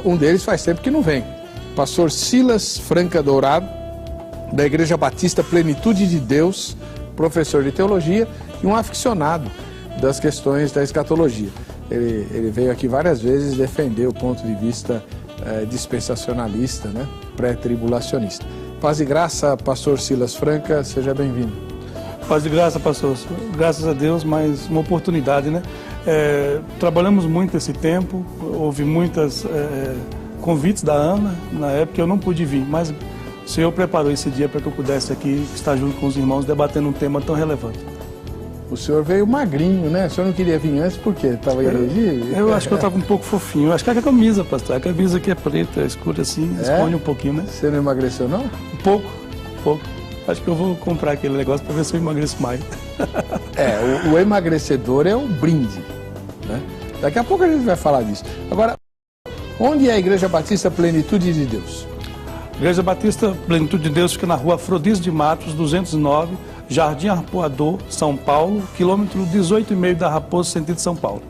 Um deles faz tempo que não vem. Pastor Silas Franca Dourado, da Igreja Batista Plenitude de Deus, professor de teologia e um aficionado das questões da escatologia. Ele veio aqui várias vezes defender o ponto de vista dispensacionalista, né? Pré-tribulacionista. Paz e graça, pastor Silas Franca, seja bem-vindo. Paz e graça, pastor. Graças a Deus, mais uma oportunidade, né? Trabalhamos muito esse tempo, houve muitos convites da Ana, na época eu não pude vir, mas o Senhor preparou esse dia para que eu pudesse aqui estar junto com os irmãos debatendo um tema tão relevante. O senhor veio magrinho, né? O senhor não queria vir antes por quê? Estava Eu acho que eu estava um pouco fofinho. Acho que é a camisa, pastor. A camisa aqui é preta, é escura assim, esconde um pouquinho, né? Você não emagreceu, não? Um pouco. Acho que eu vou comprar aquele negócio para ver se eu emagreço mais. O emagrecedor é um brinde, né? Daqui a pouco a gente vai falar disso. Agora, onde é a Igreja Batista Plenitude de Deus? Igreja Batista Plenitude de Deus fica na rua Afrodísio de Matos, 209, Jardim Arpoador, São Paulo, quilômetro 18,5 da Raposo, sentido São Paulo.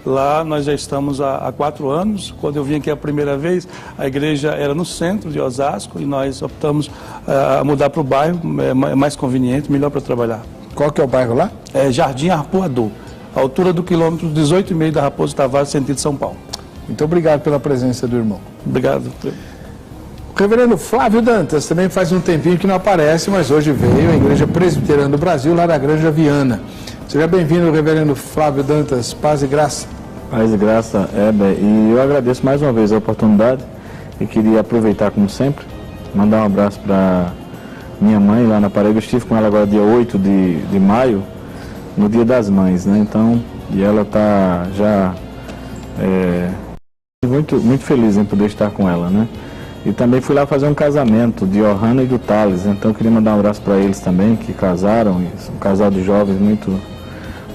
Lá nós já estamos há 4 anos. Quando eu vim aqui a primeira vez, a igreja era no centro de Osasco e nós optamos a mudar para o bairro, é mais conveniente, melhor para trabalhar. Qual que é o bairro lá? Jardim Arpoador, altura do quilômetro 18,5 da Raposo Tavares, sentido São Paulo. Muito obrigado pela presença do irmão. Obrigado. O reverendo Flávio Dantas também faz um tempinho que não aparece, mas hoje veio à Igreja Presbiteriana do Brasil, lá da Granja Viana. Seja bem-vindo, reverendo Flávio Dantas. Paz e graça. Paz e graça, Heber. E eu agradeço mais uma vez a oportunidade e queria aproveitar, como sempre, mandar um abraço para minha mãe lá na Paraíba. Eu estive com ela agora dia 8 de maio, no Dia das Mães, né? Então, e ela está já muito feliz em poder estar com ela, né? E também fui lá fazer um casamento de Johanna e do Thales, então eu queria mandar um abraço para eles também, que casaram, um casal de jovens muito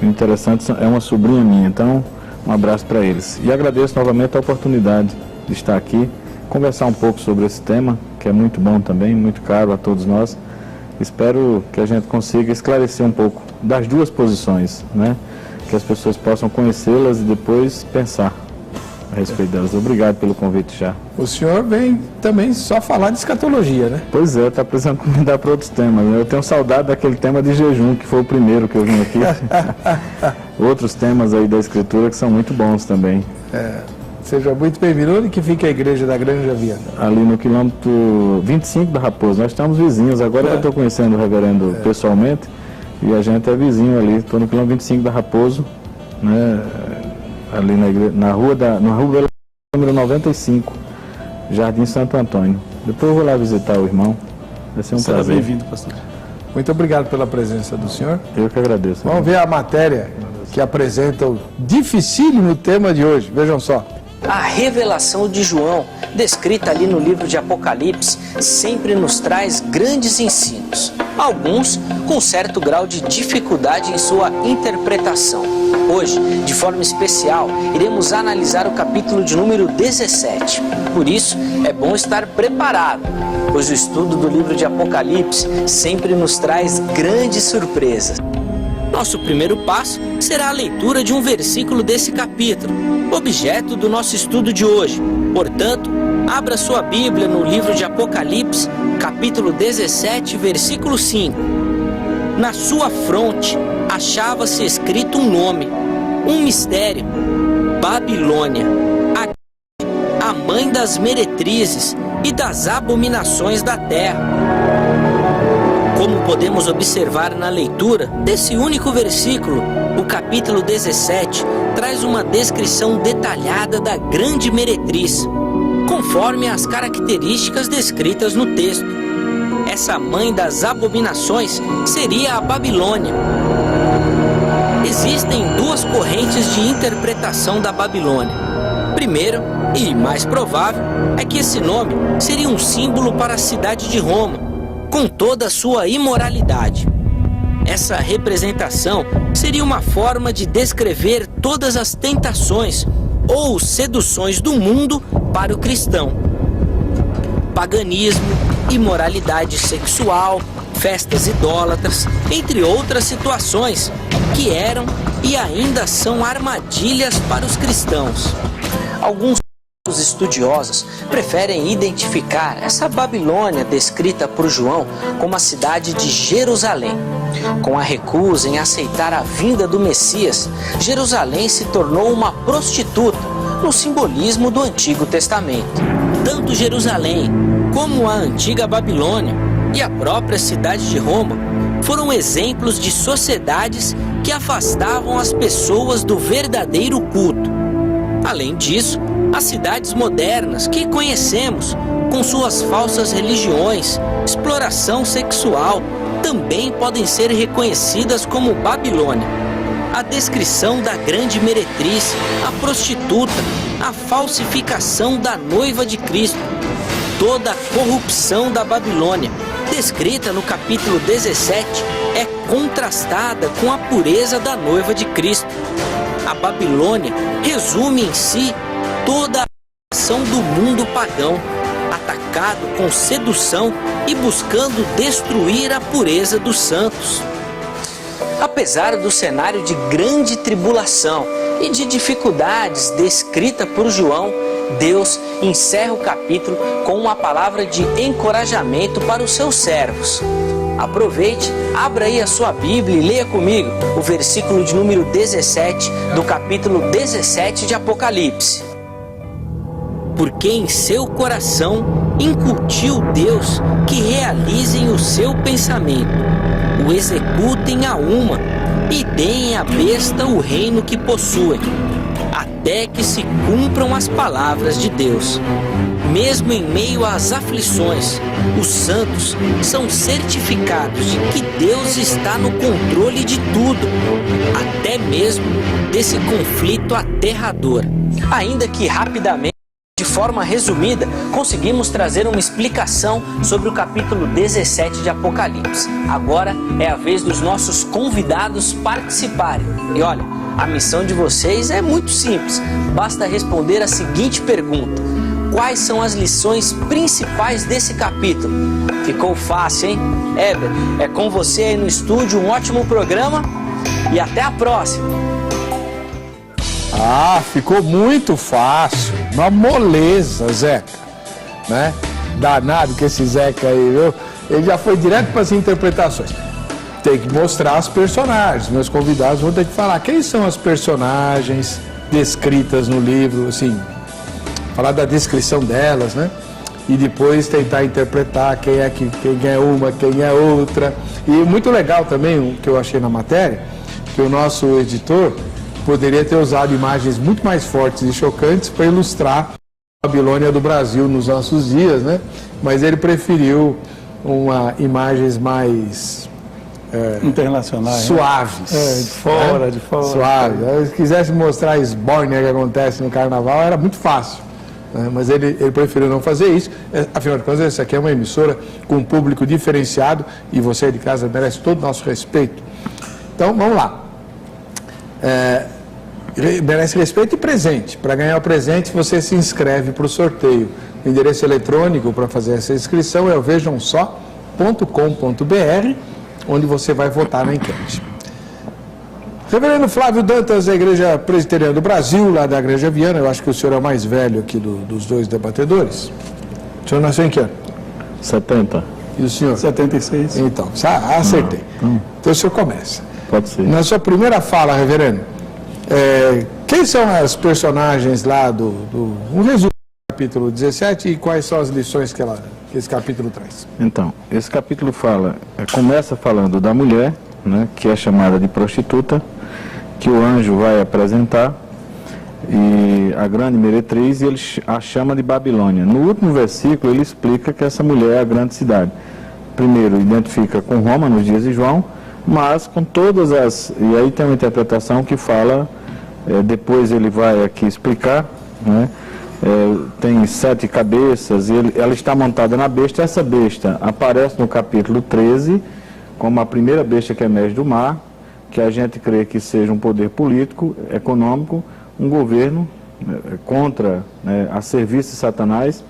interessante, é uma sobrinha minha, então um abraço para eles. E agradeço novamente a oportunidade de estar aqui, conversar um pouco sobre esse tema, que é muito bom também, muito caro a todos nós. Espero que a gente consiga esclarecer um pouco das duas posições, né? Que as pessoas possam conhecê-las e depois pensar a respeito delas. Obrigado pelo convite já. O senhor vem também só falar de escatologia, né? Pois é, está precisando convidar para outros temas. Eu tenho saudade daquele tema de jejum, que foi o primeiro que eu vim aqui. Outros temas aí da Escritura que são muito bons também. Seja muito bem-vindo. Onde que fica a igreja da Granja Viana? Ali no quilômetro 25 da Raposo. Nós estamos vizinhos. Agora eu estou conhecendo o reverendo pessoalmente e a gente é vizinho ali. Estou no quilômetro 25 da Raposo, né? Ali na rua número 95, Jardim Santo Antônio. Depois eu vou lá visitar o irmão. Vai ser um prazer. Seja bem-vindo, pastor. Muito obrigado pela presença do senhor. Eu que agradeço. Vamos ver a matéria que apresenta o dificílimo tema de hoje. Vejam só. A revelação de João, descrita ali no livro de Apocalipse, sempre nos traz grandes ensinos. Alguns com certo grau de dificuldade em sua interpretação. Hoje, de forma especial, iremos analisar o capítulo de número 17. Por isso, é bom estar preparado, pois o estudo do livro de Apocalipse sempre nos traz grandes surpresas. Nosso primeiro passo será a leitura de um versículo desse capítulo, objeto do nosso estudo de hoje. Portanto, abra sua Bíblia no livro de Apocalipse, capítulo 17, versículo 5. Na sua fronte achava-se escrito um nome, um mistério: Babilônia, a mãe das meretrizes e das abominações da terra. Como podemos observar na leitura desse único versículo, o capítulo 17 traz uma descrição detalhada da grande meretriz, conforme as características descritas no texto. Essa mãe das abominações seria a Babilônia. Existem duas correntes de interpretação da Babilônia. Primeiro, e mais provável, é que esse nome seria um símbolo para a cidade de Roma, com toda a sua imoralidade. Essa representação seria uma forma de descrever todas as tentações ou seduções do mundo para o cristão. Paganismo, imoralidade sexual, festas idólatras, entre outras situações que eram e ainda são armadilhas para os cristãos. Alguns Os estudiosos preferem identificar essa Babilônia descrita por João como a cidade de Jerusalém. Com a recusa em aceitar a vinda do Messias, Jerusalém se tornou uma prostituta no simbolismo do Antigo Testamento. Tanto Jerusalém como a antiga Babilônia e a própria cidade de Roma foram exemplos de sociedades que afastavam as pessoas do verdadeiro culto. Além disso, as cidades modernas que conhecemos, com suas falsas religiões, exploração sexual, também podem ser reconhecidas como Babilônia. A descrição da grande meretriz, a prostituta, a falsificação da noiva de Cristo, toda a corrupção da Babilônia, descrita no capítulo 17, é contrastada com a pureza da noiva de Cristo. A Babilônia resume em si toda a ação do mundo pagão, atacado com sedução e buscando destruir a pureza dos santos. Apesar do cenário de grande tribulação e de dificuldades descrita por João, Deus encerra o capítulo com uma palavra de encorajamento para os seus servos. Aproveite, abra aí a sua Bíblia e leia comigo o versículo de número 17 do capítulo 17 de Apocalipse. Porque em seu coração incutiu Deus que realizem o seu pensamento, o executem a uma e deem à besta o reino que possuem, até que se cumpram as palavras de Deus. Mesmo em meio às aflições, os santos são certificados de que Deus está no controle de tudo, até mesmo desse conflito aterrador. Ainda que rapidamente, de forma resumida, conseguimos trazer uma explicação sobre o capítulo 17 de Apocalipse. Agora é a vez dos nossos convidados participarem. E olha, a missão de vocês é muito simples. Basta responder a seguinte pergunta: quais são as lições principais desse capítulo? Ficou fácil, hein? Heber, é com você aí no estúdio. Um ótimo programa e até a próxima! Ah, ficou muito fácil, uma moleza, Zeca, né? Danado que esse Zeca aí, viu? Ele já foi direto para as interpretações. Tem que mostrar os personagens, meus convidados vão ter que falar quem são as personagens descritas no livro, assim, falar da descrição delas, né? E depois tentar interpretar quem é uma, quem é outra. E muito legal também, o que eu achei na matéria, que o nosso editor poderia ter usado imagens muito mais fortes e chocantes para ilustrar a Babilônia do Brasil nos nossos dias, né? Mas ele preferiu imagens mais internacionais, suaves, de fora. Suaves. Se quisesse mostrar a esbórnia que acontece no carnaval, era muito fácil, né? Mas ele preferiu não fazer isso. Afinal de contas, essa aqui é uma emissora com um público diferenciado e você de casa merece todo o nosso respeito. Então, vamos lá. Merece respeito e presente. Para ganhar o presente, você se inscreve para o sorteio. O endereço eletrônico para fazer essa inscrição é o vejamsó.com.br, onde você vai votar na enquete. Reverendo Flávio Dantas, da Igreja Presbiteriana do Brasil, lá da Igreja Viana. Eu acho que o senhor é o mais velho aqui dos dois debatedores. O senhor nasceu em que ano? 70. E o senhor? 76. Então, acertei. Então o senhor começa. Pode ser. Na sua primeira fala, reverendo, quem são as personagens lá um resumo do capítulo 17 e quais são as lições que esse capítulo traz? Então, esse capítulo começa falando da mulher, né, que é chamada de prostituta, que o anjo vai apresentar, e a grande meretriz, e ele a chama de Babilônia. No último versículo, ele explica que essa mulher é a grande cidade. Primeiro, identifica com Roma nos dias de João, mas com todas e aí tem uma interpretação que fala, depois ele vai aqui explicar, né? Tem 7 cabeças, e ela está montada na besta. Essa besta aparece no capítulo 13, como a primeira besta que emerge do mar, que a gente crê que seja um poder político, econômico, um governo contra, a serviço de Satanás.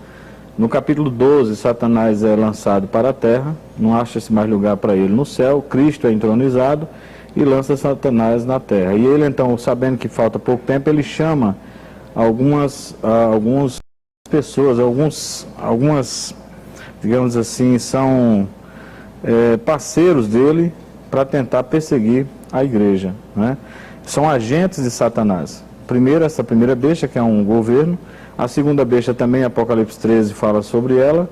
No capítulo 12, Satanás é lançado para a terra, não acha-se mais lugar para ele no céu, Cristo é entronizado e lança Satanás na terra. E ele então, sabendo que falta pouco tempo, ele chama alguns pessoas, algumas, digamos assim, são parceiros dele para tentar perseguir a igreja, né? São agentes de Satanás. Primeiro, essa primeira besta, que é um governo. A segunda besta também, Apocalipse 13, fala sobre ela,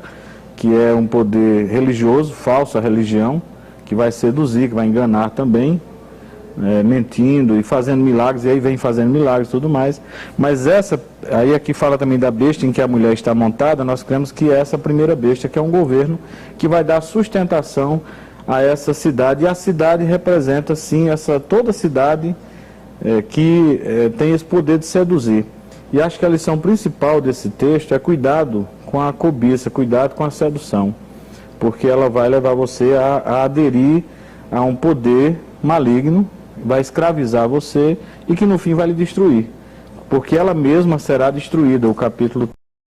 que é um poder religioso, falsa religião, que vai seduzir, que vai enganar também, mentindo e fazendo milagres, e aí vem fazendo milagres e tudo mais. Mas essa, aí aqui fala também da besta em que a mulher está montada, nós cremos que essa primeira besta, que é um governo, que vai dar sustentação a essa cidade, e a cidade representa, sim, toda a cidade que tem esse poder de seduzir. E acho que a lição principal desse texto é cuidado com a cobiça, cuidado com a sedução, porque ela vai levar você a aderir a um poder maligno, vai escravizar você e que no fim vai lhe destruir, porque ela mesma será destruída. O capítulo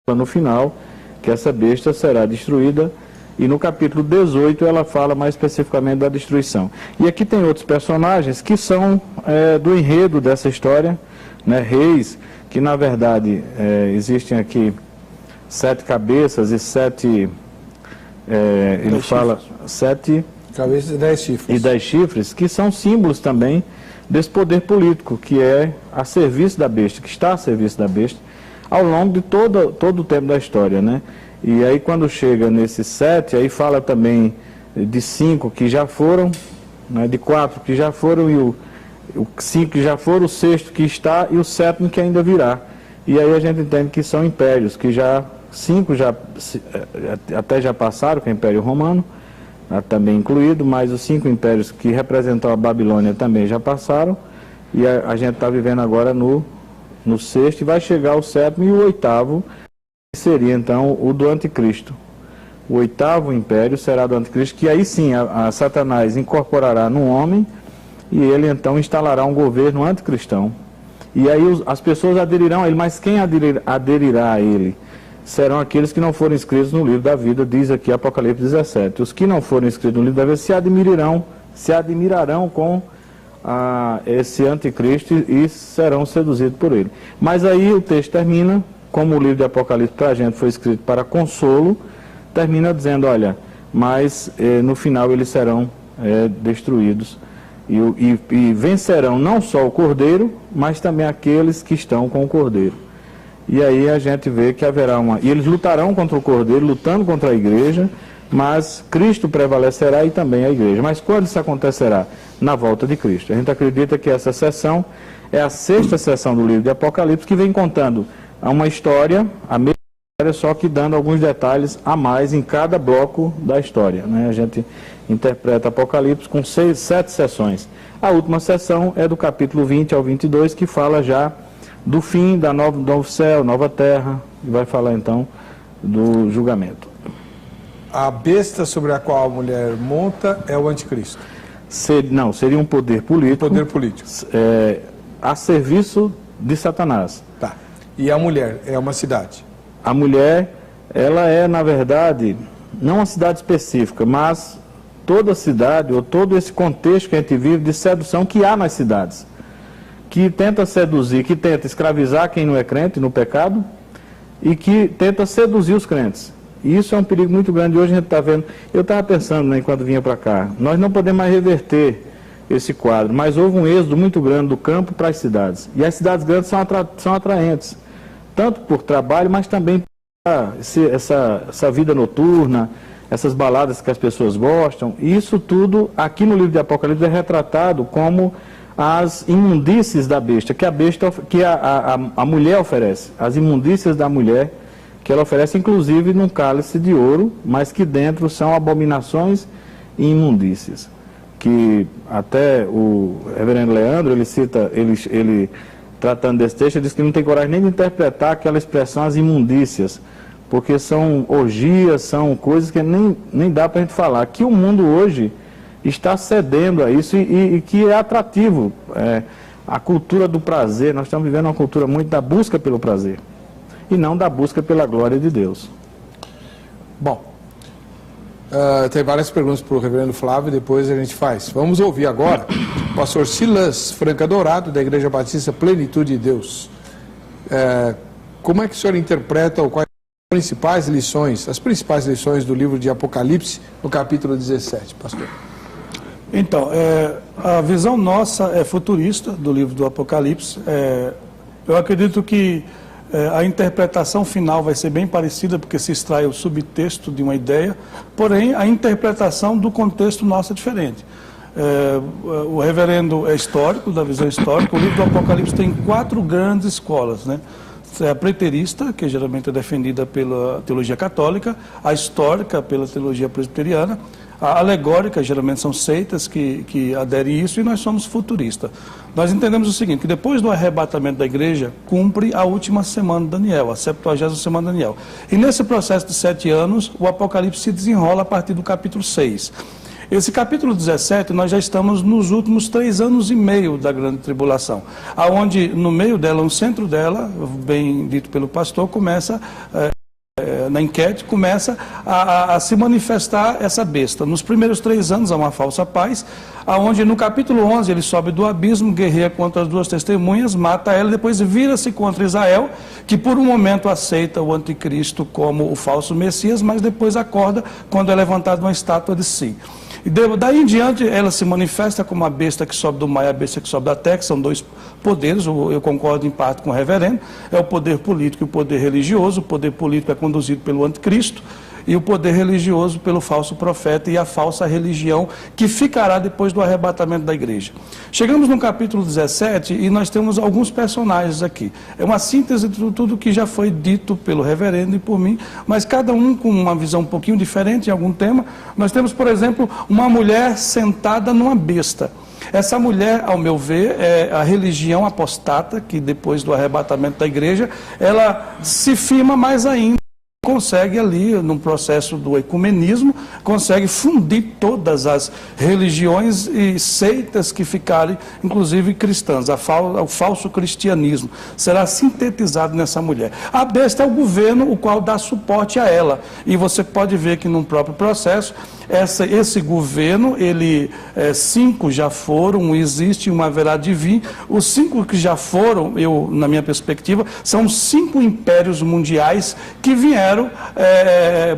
no final, que essa besta será destruída, e no capítulo 18 ela fala mais especificamente da destruição. E aqui tem outros personagens que são do enredo dessa história, né? Reis, que na verdade existem aqui 7 cabeças e 7, ele fala 7 cabeças e 10 chifres. E 10 chifres, que são símbolos também desse poder político, que é a serviço da besta, que está a serviço da besta, ao longo de todo o tempo da história, né? E aí quando chega nesses 7, aí fala também de 5 que já foram, né? De 4 que já foram, e o 5 que já foram, o 6º que está e o 7º que ainda virá. E aí a gente entende que são impérios, que 5 até já passaram, que é o Império Romano, também incluído, mas os 5 impérios que representam a Babilônia também já passaram, e a gente está vivendo agora no 6º, e vai chegar o 7º e o 8º, que seria então o do Anticristo. O 8º império será do Anticristo, que aí sim a Satanás incorporará no homem, e ele então instalará um governo anticristão. E aí as pessoas aderirão a ele, mas quem aderirá a ele? Serão aqueles que não foram inscritos no livro da vida, diz aqui Apocalipse 17. Os que não foram inscritos no livro da vida se admirarão com esse anticristo e serão seduzidos por ele. Mas aí o texto termina, como o livro de Apocalipse para a gente foi escrito para consolo, termina dizendo, olha, mas no final eles serão destruídos e vencerão não só o Cordeiro, mas também aqueles que estão com o Cordeiro. E aí a gente vê que haverá e eles lutarão contra o Cordeiro, lutando contra a igreja, mas Cristo prevalecerá e também a igreja. Mas quando isso acontecerá? Na volta de Cristo. A gente acredita que essa sessão é a 6ª sessão do livro de Apocalipse, que vem contando uma história, a mesma história, só que dando alguns detalhes a mais em cada bloco da história, né? A gente interpreta Apocalipse com 7 sessões. A última sessão é do capítulo 20 ao 22, que fala já do fim do novo céu, nova terra, e vai falar então do julgamento. A besta sobre a qual a mulher monta é o anticristo? Não, seria um poder político. Poder político. A serviço de Satanás. Tá. E a mulher é uma cidade? A mulher, ela é, na verdade, não uma cidade específica, mas toda cidade, ou todo esse contexto que a gente vive de sedução que há nas cidades, que tenta seduzir, que tenta escravizar quem não é crente no pecado e que tenta seduzir os crentes. E isso é um perigo muito grande. Hoje a gente está vendo, eu estava pensando, né, enquanto vinha para cá, nós não podemos mais reverter esse quadro, mas houve um êxodo muito grande do campo para as cidades. E as cidades grandes são atraentes, tanto por trabalho, mas também por essa vida noturna, essas baladas que as pessoas gostam. E isso tudo, aqui no livro de Apocalipse, é retratado como as imundícies da besta, que a mulher oferece, as imundícias da mulher, que ela oferece inclusive num cálice de ouro, mas que dentro são abominações e imundícias. Que até o reverendo Leandro, ele cita, ele tratando desse texto, ele diz que não tem coragem nem de interpretar aquela expressão, as imundícias, porque são orgias, são coisas que nem dá para a gente falar. Que o mundo hoje está cedendo a isso e que é atrativo. A cultura do prazer, nós estamos vivendo uma cultura muito da busca pelo prazer e não da busca pela glória de Deus. Bom, tem várias perguntas para o reverendo Flávio, depois a gente faz. Vamos ouvir agora o pastor Silas Franca Dourado, da Igreja Batista Plenitude de Deus. Como é que o senhor interpreta, ou quais principais lições, as principais lições do livro de Apocalipse, no capítulo 17, pastor? Então, a visão nossa é futurista do livro do Apocalipse. Eu acredito que a interpretação final vai ser bem parecida, porque se extrai o subtexto de uma ideia, porém a interpretação do contexto nosso é diferente. O reverendo é histórico, da visão histórica. O livro do Apocalipse tem 4 grandes escolas, né? A preterista, que geralmente é defendida pela teologia católica, a histórica pela teologia presbiteriana, a alegórica, geralmente são seitas que aderem a isso, e nós somos futuristas. Nós entendemos o seguinte, que depois do arrebatamento da igreja, cumpre a última semana de Daniel, a 70ª semana de Daniel. E nesse processo de 7 anos, o Apocalipse se desenrola a partir do capítulo 6. Esse capítulo 17, nós já estamos nos últimos 3 anos e meio da grande tribulação, aonde no meio dela, no centro dela, bem dito pelo pastor, começa, na enquete, começa a se manifestar essa besta. Nos primeiros 3 anos há uma falsa paz, aonde no capítulo 11 ele sobe do abismo, guerreia contra as 2 testemunhas, mata ela, depois vira-se contra Israel, que por um momento aceita o anticristo como o falso Messias, mas depois acorda quando é levantada uma estátua de si. E daí em diante ela se manifesta como a besta que sobe do mar e a besta que sobe da terra, que são 2 poderes, eu concordo em parte com o reverendo, é o poder político e o poder religioso. O poder político é conduzido pelo anticristo e o poder religioso pelo falso profeta e a falsa religião que ficará depois do arrebatamento da igreja. Chegamos no capítulo 17 e nós temos alguns personagens aqui. É uma síntese de tudo que já foi dito pelo reverendo e por mim, mas cada um com uma visão um pouquinho diferente em algum tema. Nós temos, por exemplo, uma mulher sentada numa besta. Essa mulher, ao meu ver, é a religião apostata, que depois do arrebatamento da igreja, ela se firma mais ainda. Consegue ali, no processo do ecumenismo, consegue fundir todas as religiões e seitas que ficarem, inclusive cristãs. O falso cristianismo será sintetizado nessa mulher. A besta é o governo, o qual dá suporte a ela. E você pode ver que no próprio processo, esse governo, 5 já foram, existe, um haverá de vir. Os 5 que já foram, na minha perspectiva, são 5 impérios mundiais que vieram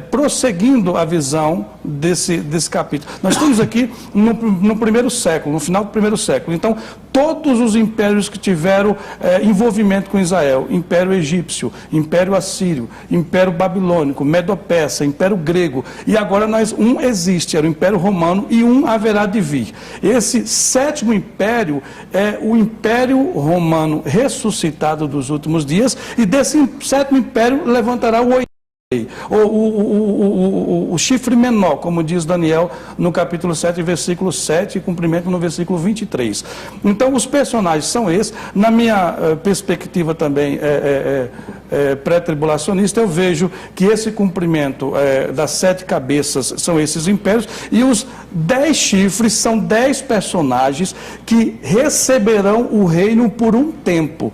prosseguindo a visão desse capítulo. Nós estamos aqui no primeiro século, no final do primeiro século. Então, todos os impérios que tiveram envolvimento com Israel, Império Egípcio, Império Assírio, Império Babilônico, Medo-Persa, Império Grego, e agora um existe, era o Império Romano, e um haverá de vir. Esse 7º império é o Império Romano ressuscitado dos últimos dias, e desse 7º império levantará o chifre menor, como diz Daniel no capítulo 7, versículo 7, e cumprimento no versículo 23. Então, os personagens são esses. Na minha perspectiva também pré-tribulacionista, eu vejo que esse cumprimento das 7 cabeças são esses impérios, e os 10 chifres são 10 personagens que receberão o reino por um tempo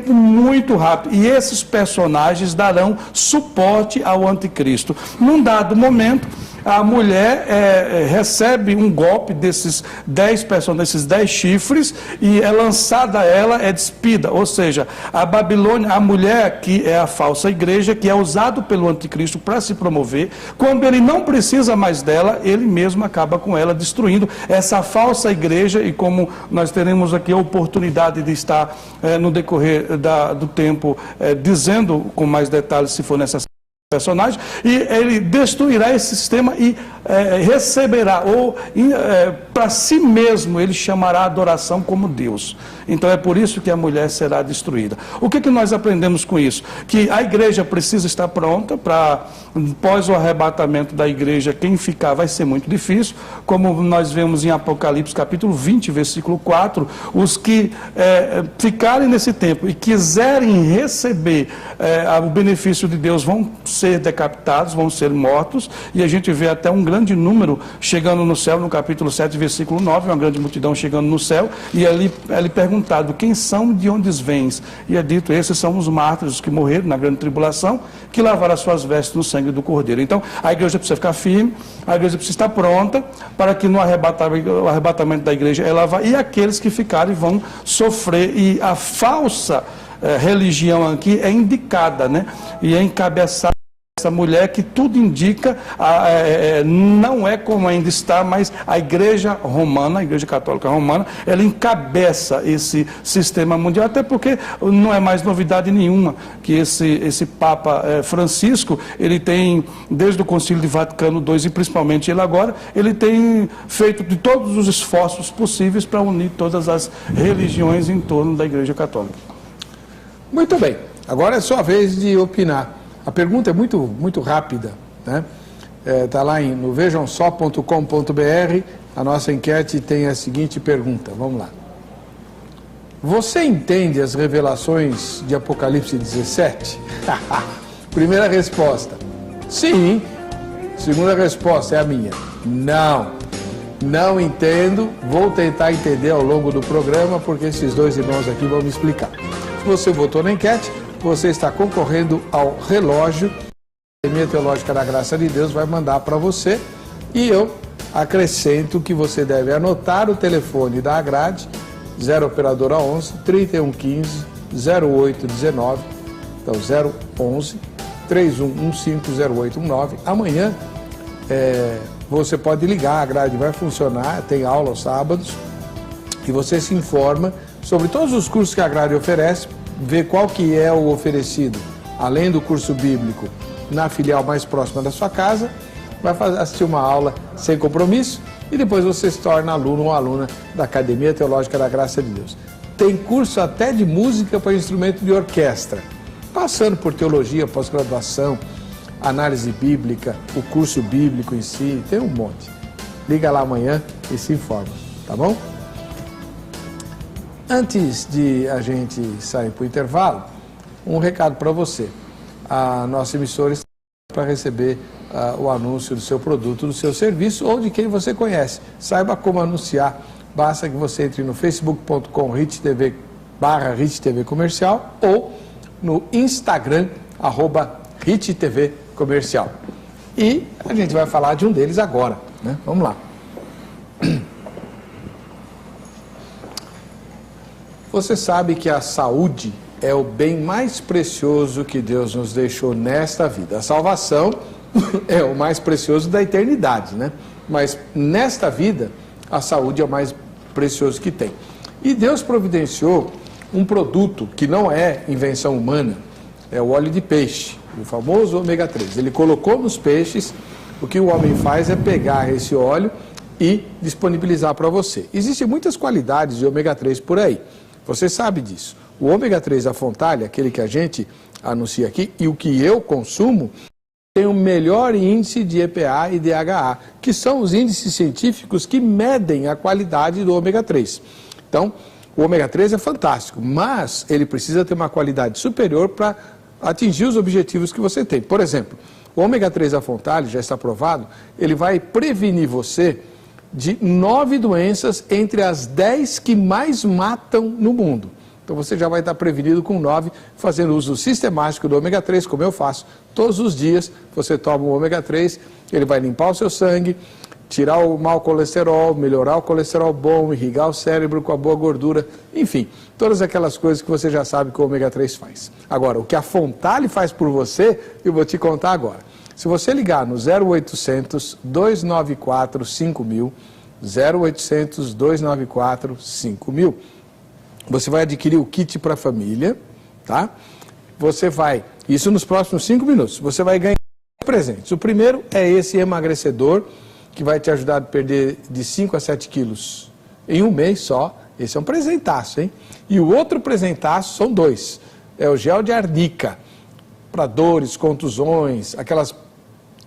muito rápido, e esses personagens darão suporte ao anticristo. Num dado momento, a mulher recebe um golpe desses 10 personagens, desses 10 chifres, e é lançada a ela, é despida. Ou seja, a Babilônia, a mulher que é a falsa igreja, que é usado pelo anticristo para se promover, quando ele não precisa mais dela, ele mesmo acaba com ela, destruindo essa falsa igreja. E como nós teremos aqui a oportunidade de estar no decorrer do tempo dizendo com mais detalhes, se for necessário, personagem, e ele destruirá esse sistema e receberá, ou para si mesmo ele chamará a adoração como Deus. Então é por isso que a mulher será destruída. O que nós aprendemos com isso? Que a igreja precisa estar pronta para, após o arrebatamento da igreja, quem ficar vai ser muito difícil, como nós vemos em Apocalipse capítulo 20, versículo 4, os que ficarem nesse tempo e quiserem receber o benefício de Deus vão ser decapitados, vão ser mortos, e a gente vê até um grande número chegando no céu, no capítulo 7, versículo 9, uma grande multidão chegando no céu, e ali perguntado, quem são, de onde vens? E é dito, esses são os mártires que morreram na grande tribulação, que lavaram as suas vestes no sangue do Cordeiro. Então, a igreja precisa ficar firme, a igreja precisa estar pronta, para que no arrebatamento da igreja ela vá, e aqueles que ficarem vão sofrer, e a falsa religião aqui é indicada, né? E é encabeçada essa mulher que tudo indica, não é como ainda está, mas a Igreja Romana, a Igreja Católica Romana, ela encabeça esse sistema mundial, até porque não é mais novidade nenhuma que esse Papa Francisco, ele tem, desde o Concílio de Vaticano II e principalmente ele agora, ele tem feito de todos os esforços possíveis para unir todas as religiões em torno da Igreja Católica. Muito bem, agora é sua vez de opinar. A pergunta é muito rápida, né? Está lá no vejamsó.com.br, a nossa enquete tem a seguinte pergunta, vamos lá. Você entende as revelações de Apocalipse 17? Primeira resposta, sim. Segunda resposta é a minha, não entendo, vou tentar entender ao longo do programa, porque esses dois irmãos aqui vão me explicar. Se você votou na enquete, você está concorrendo ao relógio. A Academia Teológica da Graça de Deus vai mandar para você. E eu acrescento que você deve anotar o telefone da Agrade, 0 operadora 11 3115 0819, então 011 3115 0819. Amanhã você pode ligar, a Agrade vai funcionar, tem aula aos sábados, e você se informa sobre todos os cursos que a Agrade oferece, ver qual que é o oferecido, além do curso bíblico, na filial mais próxima da sua casa, vai assistir uma aula sem compromisso e depois você se torna aluno ou aluna da Academia Teológica da Graça de Deus. Tem curso até de música para instrumento de orquestra, passando por teologia, pós-graduação, análise bíblica, o curso bíblico em si, tem um monte. Liga lá amanhã e se informa, tá bom? Antes de a gente sair para o intervalo, um recado para você. A nossa emissora está para receber o anúncio do seu produto, do seu serviço ou de quem você conhece. Saiba como anunciar. Basta que você entre no facebook.com/RITTV Comercial ou no Instagram, @RITTV Comercial. E a gente vai falar de um deles agora, né? Vamos lá. Você sabe que a saúde é o bem mais precioso que Deus nos deixou nesta vida. A salvação é o mais precioso da eternidade, né? Mas nesta vida, a saúde é o mais precioso que tem. E Deus providenciou um produto que não é invenção humana, é o óleo de peixe, o famoso ômega 3. Ele colocou nos peixes, o que o homem faz é pegar esse óleo e disponibilizar para você. Existem muitas qualidades de ômega 3 por aí. Você sabe disso. O ômega 3 da Fontale, aquele que a gente anuncia aqui, e o que eu consumo, tem o melhor índice de EPA e DHA, que são os índices científicos que medem a qualidade do ômega 3. Então, o ômega 3 é fantástico, mas ele precisa ter uma qualidade superior para atingir os objetivos que você tem. Por exemplo, o ômega 3 da Fontale, já está provado, ele vai prevenir você de 9 doenças entre as 10 que mais matam no mundo. Então você já vai estar prevenido com 9, fazendo uso sistemático do ômega 3, como eu faço. Todos os dias você toma o ômega 3, ele vai limpar o seu sangue, tirar o mau colesterol, melhorar o colesterol bom, irrigar o cérebro com a boa gordura, enfim, todas aquelas coisas que você já sabe que o ômega 3 faz. Agora, o que a Fontale faz por você, eu vou te contar agora. Se você ligar no 0800 294 5000, 0800 294 5000, você vai adquirir o kit para a família, tá? Você vai, isso nos próximos 5 minutos, você vai ganhar presentes. O primeiro é esse emagrecedor, que vai te ajudar a perder de 5 a 7 quilos em um mês só. Esse é um presentaço, hein? E o outro presentaço são 2. É o gel de arnica, para dores, contusões, aquelas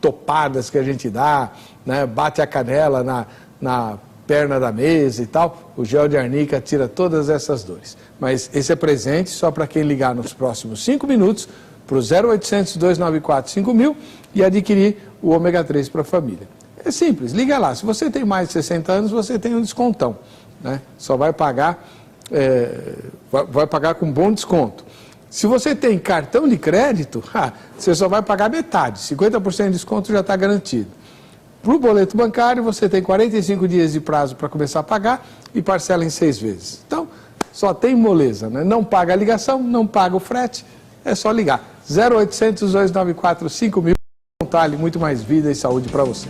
topadas que a gente dá, né? Bate a canela na perna da mesa e tal, o gel de arnica tira todas essas dores. Mas esse é presente só para quem ligar nos próximos 5 minutos para o 0800 294 5000 e adquirir o ômega 3 para a família. É simples, liga lá. Se você tem mais de 60 anos, você tem um descontão, né? Só vai pagar, vai pagar com bom desconto. Se você tem cartão de crédito, você só vai pagar metade, 50% de desconto já está garantido. Para o boleto bancário, você tem 45 dias de prazo para começar a pagar e parcela em 6 vezes. Então, só tem moleza, né? Não paga a ligação, não paga o frete, é só ligar. 0800 294 5000, Montale, muito mais vida e saúde para você.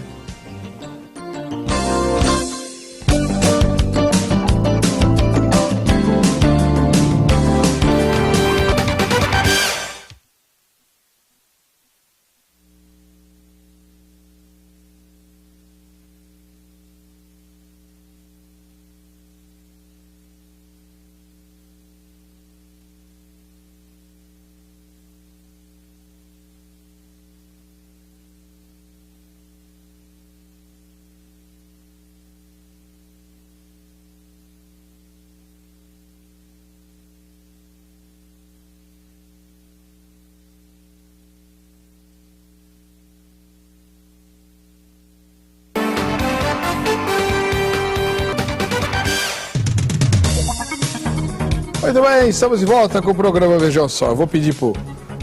Muito bem, estamos de volta com o programa Vejam Só. Eu vou pedir pro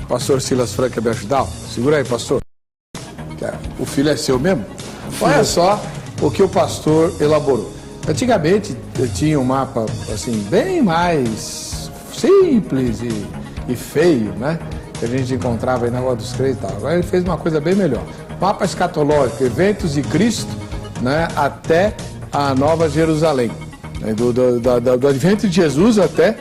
pastor Silas Franca me ajudar. Segura aí, pastor. O filho é seu mesmo? Olha só o que o pastor elaborou. Antigamente tinha um mapa assim bem mais simples e feio, né? Que a gente encontrava aí na Rua dos Crentes e tal. Agora ele fez uma coisa bem melhor. Mapa escatológico, eventos de Cristo, né? Até a Nova Jerusalém. Do advento de Jesus até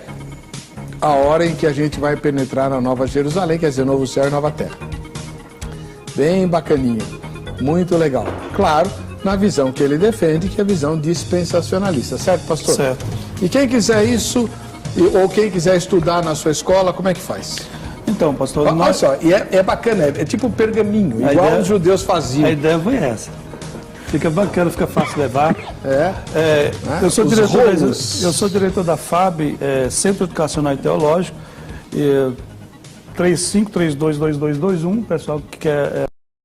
a hora em que a gente vai penetrar na Nova Jerusalém, quer dizer, novo céu e nova terra. Bem bacaninha, muito legal. Claro, na visão que ele defende, que é a visão dispensacionalista, certo, pastor? Certo. E quem quiser isso, ou quem quiser estudar na sua escola, como é que faz? Então, pastor, Olha só, e é bacana, é tipo pergaminho, igual os judeus faziam. A ideia foi essa. Fica bacana, fica fácil levar. Né? Eu sou diretor da FAB, Centro Educacional e Teológico, 35322221, pessoal que quer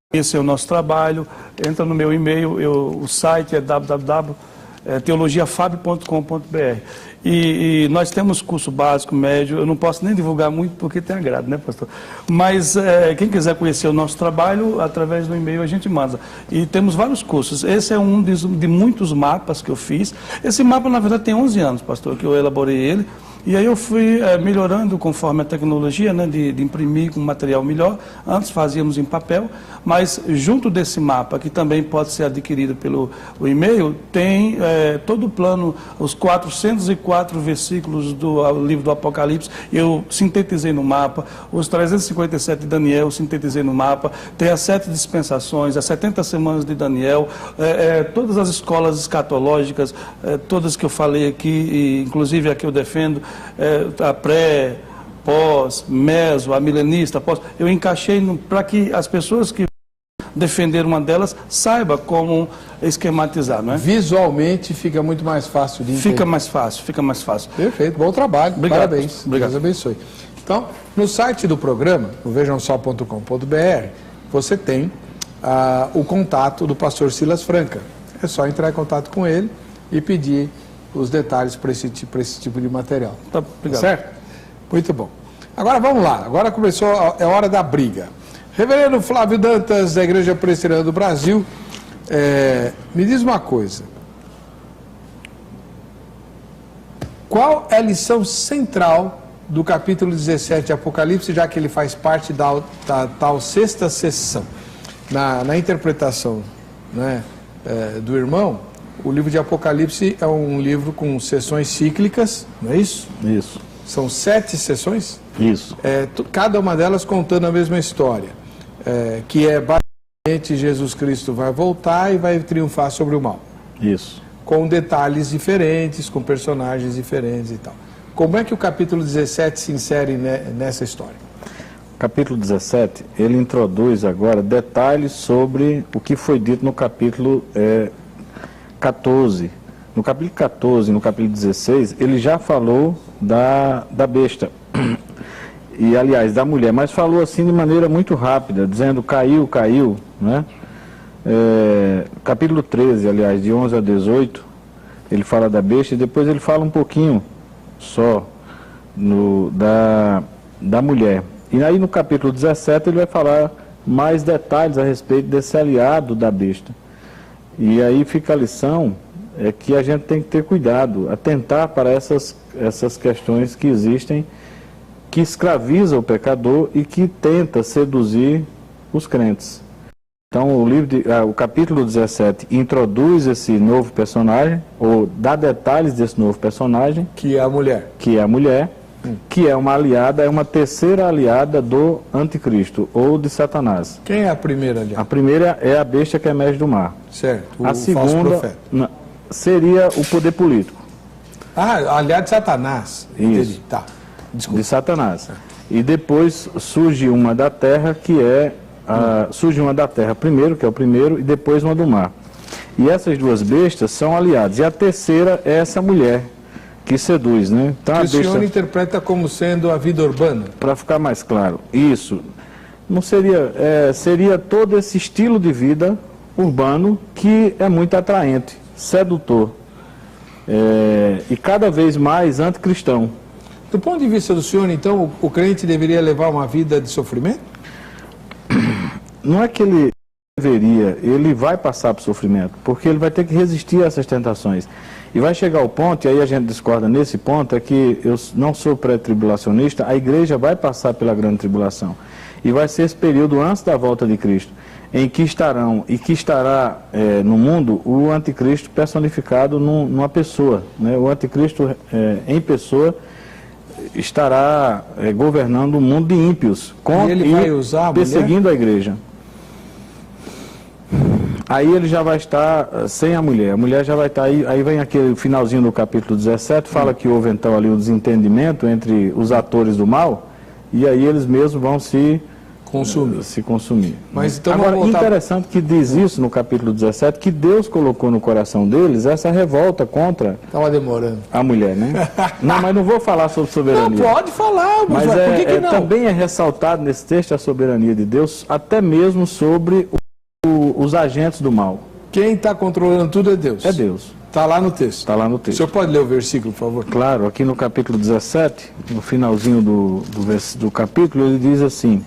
conhecer o nosso trabalho, entra no meu e-mail, o site é www.teologiafab.com.br. E nós temos curso básico, médio, eu não posso nem divulgar muito porque tem agrado, né, pastor? Mas quem quiser conhecer o nosso trabalho, através do e-mail a gente manda. E temos vários cursos. Esse é um de muitos mapas que eu fiz. Esse mapa, na verdade, tem 11 anos, pastor, que eu elaborei ele. E aí eu fui melhorando conforme a tecnologia, né, de imprimir com material melhor. Antes fazíamos em papel, mas junto desse mapa, que também pode ser adquirido pelo e-mail, tem todo o plano, os 404 versículos do livro do Apocalipse, eu sintetizei no mapa, os 357 de Daniel, eu sintetizei no mapa, tem as 7 dispensações, as 70 semanas de Daniel, todas as escolas escatológicas, todas que eu falei aqui, e inclusive a que eu defendo, a pré, pós, meso, a milenista, pós, eu encaixei para que as pessoas que defender uma delas saiba como esquematizar, não é? Visualmente fica muito mais fácil de entender. Fica mais fácil. Perfeito, bom trabalho, obrigado, parabéns. Obrigado. Deus abençoe. Então, no site do programa, no vejamsó.com.br, você tem o contato do pastor Silas Franca. É só entrar em contato com ele e pedir os detalhes para esse tipo de material. Tá, obrigado. Certo? Muito bom. Agora vamos lá, agora começou, é hora da briga. Reverendo Flávio Dantas, da Igreja Presbiteriana do Brasil, me diz uma coisa. Qual é a lição central do capítulo 17 de Apocalipse, já que ele faz parte da tal sexta sessão? Na interpretação, né, do irmão, o livro de Apocalipse é um livro com sessões cíclicas, não é isso? Isso. São 7 sessões? Isso. Cada uma delas contando a mesma história, que é basicamente Jesus Cristo vai voltar e vai triunfar sobre o mal. Isso. Com detalhes diferentes, com personagens diferentes e tal. Como é que o capítulo 17 se insere nessa história? O capítulo 17, ele introduz agora detalhes sobre o que foi dito no capítulo 14. No capítulo 14 e no capítulo 16, ele já falou da besta. E, aliás, da mulher, mas falou assim de maneira muito rápida, dizendo caiu, né? Capítulo 13, aliás, de 11 a 18, ele fala da besta e depois ele fala um pouquinho só da mulher. E aí no capítulo 17 ele vai falar mais detalhes a respeito desse aliado da besta. E aí fica a lição é que a gente tem que ter cuidado, atentar para essas questões que existem, que escraviza o pecador e que tenta seduzir os crentes. Então o capítulo 17 introduz esse novo personagem, ou dá detalhes desse novo personagem. Que é a mulher. Que é a mulher, que é uma aliada, é uma terceira aliada do anticristo, ou de Satanás. Quem é a primeira aliada? A primeira é a besta que emerge do mar. Certo, a segunda seria o poder político. Ah, aliado de Satanás. Isso. Entendi. Tá. Desculpa. De Satanás. E depois surge uma da terra, que é... surge uma da terra primeiro, que é o primeiro, e depois uma do mar. E essas duas bestas são aliadas. E a terceira é essa mulher que seduz, né? Então, que a o senhor besta, interpreta como sendo a vida urbana. para ficar mais claro, isso não seria, seria todo esse estilo de vida urbano que é muito atraente, sedutor, e cada vez mais anticristão. Do ponto de vista do senhor, então, o crente deveria levar uma vida de sofrimento? Não é que ele deveria, ele vai passar por sofrimento, porque ele vai ter que resistir a essas tentações. E vai chegar ao ponto, e aí a gente discorda nesse ponto, é que eu não sou pré-tribulacionista, a igreja vai passar pela grande tribulação. E vai ser esse período antes da volta de Cristo, em que estará no mundo o anticristo personificado numa pessoa, né? O anticristo em pessoa estará governando um mundo de ímpios, e ele vai usar perseguindo a igreja. Aí ele já vai estar sem a mulher já vai estar aí vem aquele finalzinho do capítulo 17, fala que houve então ali um desentendimento entre os atores do mal, e aí eles mesmos vão se consumir. Mas então agora, interessante que diz isso no capítulo 17, que Deus colocou no coração deles essa revolta contra a mulher, né? Não, mas não vou falar sobre soberania. Não, pode falar, mas por que não? Também é ressaltado nesse texto a soberania de Deus, até mesmo sobre os agentes do mal. Quem está controlando tudo é Deus. É Deus. Está lá no texto. Está lá no texto. O senhor pode ler o versículo, por favor? Claro, aqui no capítulo 17, no finalzinho do capítulo, ele diz assim,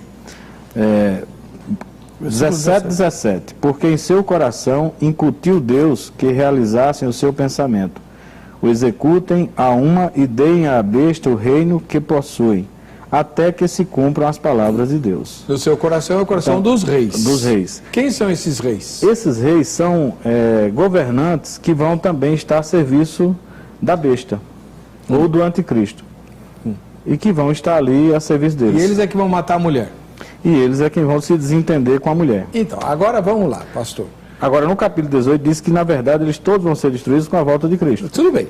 17, porque em seu coração incutiu Deus que realizassem o seu pensamento, o executem a uma e deem à besta o reino que possuem, até que se cumpram as palavras de Deus. No seu coração é o coração dos reis. Dos reis. Quem são esses reis? Esses reis são governantes que vão também estar a serviço da besta, ou do anticristo, e que vão estar ali a serviço deles. E eles é que vão matar a mulher? E eles é quem vão se desentender com a mulher. Então, agora vamos lá, pastor. Agora, no capítulo 18, diz que, na verdade, eles todos vão ser destruídos com a volta de Cristo. Tudo bem.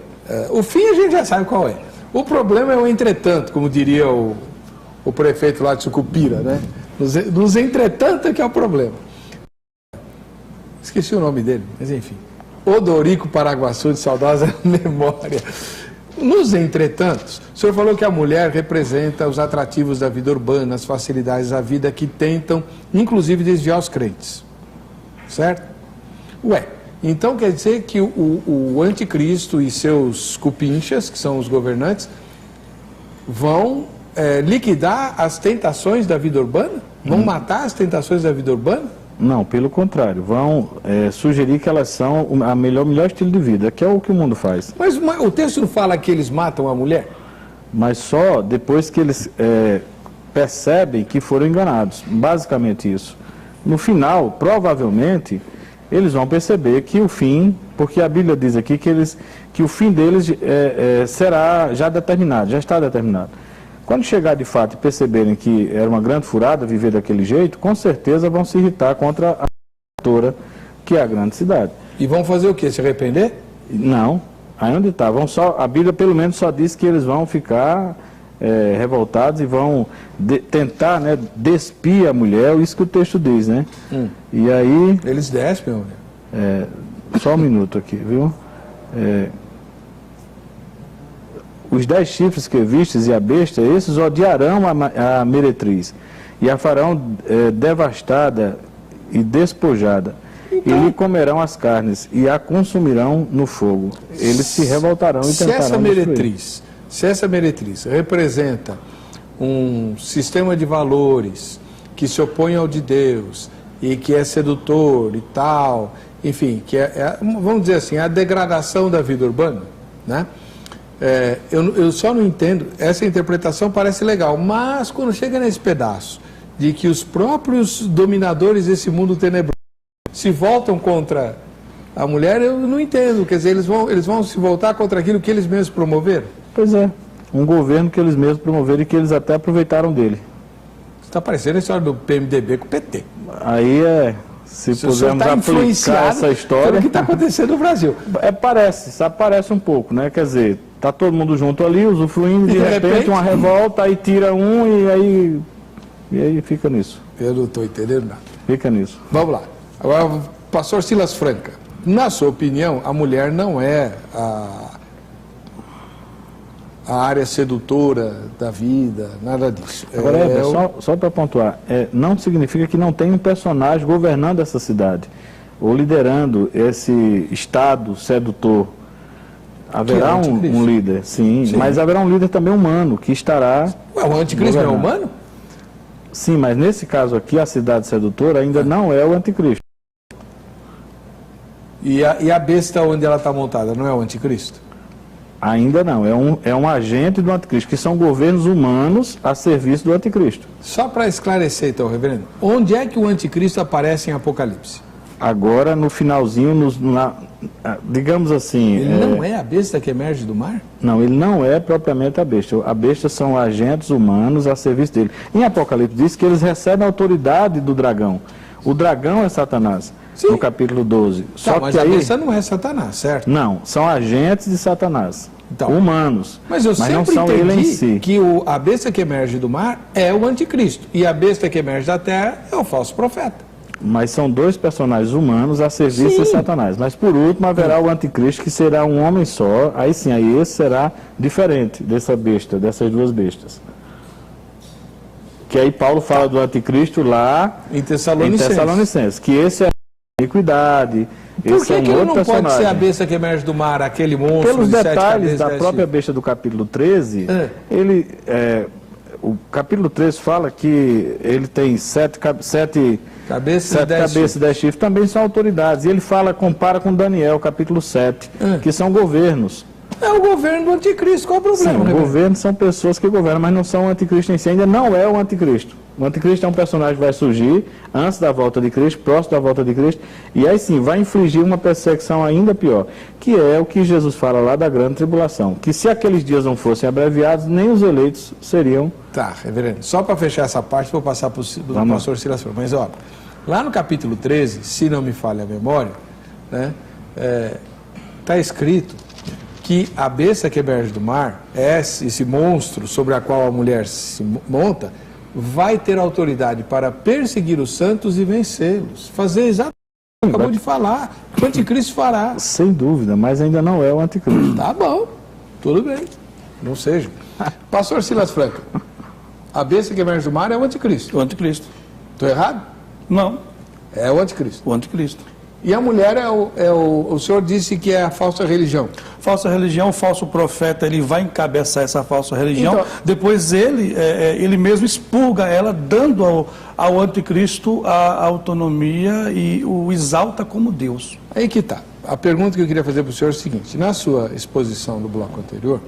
O fim a gente já sabe qual é. O problema é o entretanto, como diria o prefeito lá de Sucupira, né? Nos entretanto é que é o problema. Esqueci o nome dele, mas enfim. Odorico Paraguaçu, de saudosa memória. Nos entretantos, o senhor falou que a mulher representa os atrativos da vida urbana, as facilidades da vida que tentam, inclusive, desviar os crentes. Certo? Ué, então quer dizer que o anticristo e seus cupinchas, que são os governantes, vão liquidar as tentações da vida urbana? Vão matar as tentações da vida urbana? Não, pelo contrário, vão sugerir que elas são o melhor estilo de vida, que é o que o mundo faz. Mas o texto não fala que eles matam a mulher? Mas só depois que eles percebem que foram enganados, basicamente isso. No final, provavelmente, eles vão perceber que o fim, porque a Bíblia diz aqui que o fim deles será já determinado, já está determinado. Quando chegar de fato e perceberem que era uma grande furada viver daquele jeito, com certeza vão se irritar contra a autora, que é a grande cidade. E vão fazer o quê? Se arrepender? Não. Aí onde está? A Bíblia pelo menos só diz que eles vão ficar revoltados e vão tentar, né, despir a mulher, isso que o texto diz, né? E aí... Eles despem a mulher. Só um minuto aqui, viu? Os 10 chifres que vistes e a besta, esses odiarão a meretriz, e a farão devastada e despojada, então, e lhe comerão as carnes, e a consumirão no fogo. Eles se revoltarão e tentarão se essa meretriz representa um sistema de valores que se opõe ao de Deus, e que é sedutor e tal, enfim, que vamos dizer assim, a degradação da vida urbana, né? Eu só não entendo, essa interpretação parece legal, mas quando chega nesse pedaço de que os próprios dominadores desse mundo tenebroso se voltam contra a mulher, eu não entendo. Quer dizer, eles vão se voltar contra aquilo que eles mesmos promoveram? Pois é, um governo que eles mesmos promoveram e que eles até aproveitaram dele. Está parecendo a história do PMDB com o PT. Aí se pudermos aplicar essa história... O que está acontecendo no Brasil. Parece um pouco, né? Quer dizer, tá todo mundo junto ali, usufruindo, de repente uma revolta, aí tira um e aí fica nisso. Eu não estou entendendo nada. Fica nisso. Vamos lá. Agora, pastor Silas Franca, na sua opinião, a mulher não é a área sedutora da vida, nada disso. Agora, só para pontuar, não significa que não tem um personagem governando essa cidade, ou liderando esse estado sedutor. Haverá um líder, sim, mas haverá um líder também humano, que estará... Ué, o anticristo não é humano? Sim, mas nesse caso aqui, a cidade sedutora ainda não é o anticristo. E a besta onde ela está montada não é o anticristo? Ainda não, é um agente do anticristo, que são governos humanos a serviço do anticristo. Só para esclarecer então, reverendo, onde é que o anticristo aparece em Apocalipse? Agora, no finalzinho, digamos assim... Ele não é a besta que emerge do mar? Não, ele não é propriamente a besta. A besta são agentes humanos a serviço dele. Em Apocalipse diz que eles recebem a autoridade do dragão. O dragão é Satanás, no capítulo 12. Mas a besta não é Satanás, certo? Não, são agentes de Satanás, humanos. Mas eu sempre não são ele em si. Que a besta que emerge do mar é o anticristo. E a besta que emerge da terra é o falso profeta. Mas são dois personagens humanos a serviço de Satanás. Mas por último haverá o anticristo, que será um homem só. Aí sim, esse será diferente dessa besta, dessas duas bestas. Que aí Paulo fala do anticristo lá em Tessalonicenses. Que esse é a iniquidade. Por que ele não personagem. Pode ser a besta que emerge do mar, aquele monstro? Pelos detalhes da própria besta do capítulo 13, o capítulo 13 fala que ele tem sete cabeças e 10 chifres, também são autoridades. E ele compara com Daniel, capítulo 7, que são governos. É o governo do anticristo, qual o problema? Sim, governos são pessoas que governam, mas não são o anticristo em si, ainda não é o anticristo. O anticristo é um personagem que vai surgir antes da volta de Cristo, próximo da volta de Cristo, e aí sim vai infligir uma perseguição ainda pior, que é o que Jesus fala lá da grande tribulação, que se aqueles dias não fossem abreviados, nem os eleitos seriam... Tá, reverendo, só para fechar essa parte, vou passar para o pastor Silas Franca, mas ó, lá no capítulo 13, se não me falha a memória, né, está escrito que a besta que emerge do mar, esse monstro sobre a qual a mulher se monta, vai ter autoridade para perseguir os santos e vencê-los. Fazer exatamente o que acabou de falar, o anticristo fará. Sem dúvida, mas ainda não é o anticristo. Tá bom, tudo bem, não seja. Pastor Silas Franca, a besta que emerge do mar é o anticristo. O anticristo. Estou errado? Não. É o anticristo. O anticristo. E a mulher o senhor disse que é a falsa religião. Falsa religião, o falso profeta, ele vai encabeçar essa falsa religião, então, depois ele mesmo expurga ela, dando ao anticristo a autonomia e o exalta como Deus. Aí que está. A pergunta que eu queria fazer para o senhor é o seguinte: na sua exposição do bloco anterior,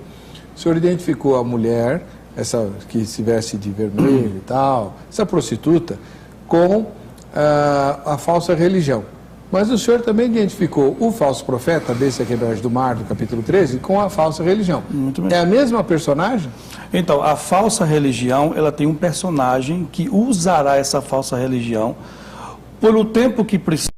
o senhor identificou a mulher, essa que se veste de vermelho e tal, essa prostituta, com a falsa religião. Mas o senhor também identificou o falso profeta, desse aqui do mar, do capítulo 13, com a falsa religião. Muito bem. É a mesma personagem? Então, a falsa religião, ela tem um personagem que usará essa falsa religião pelo tempo que precisa,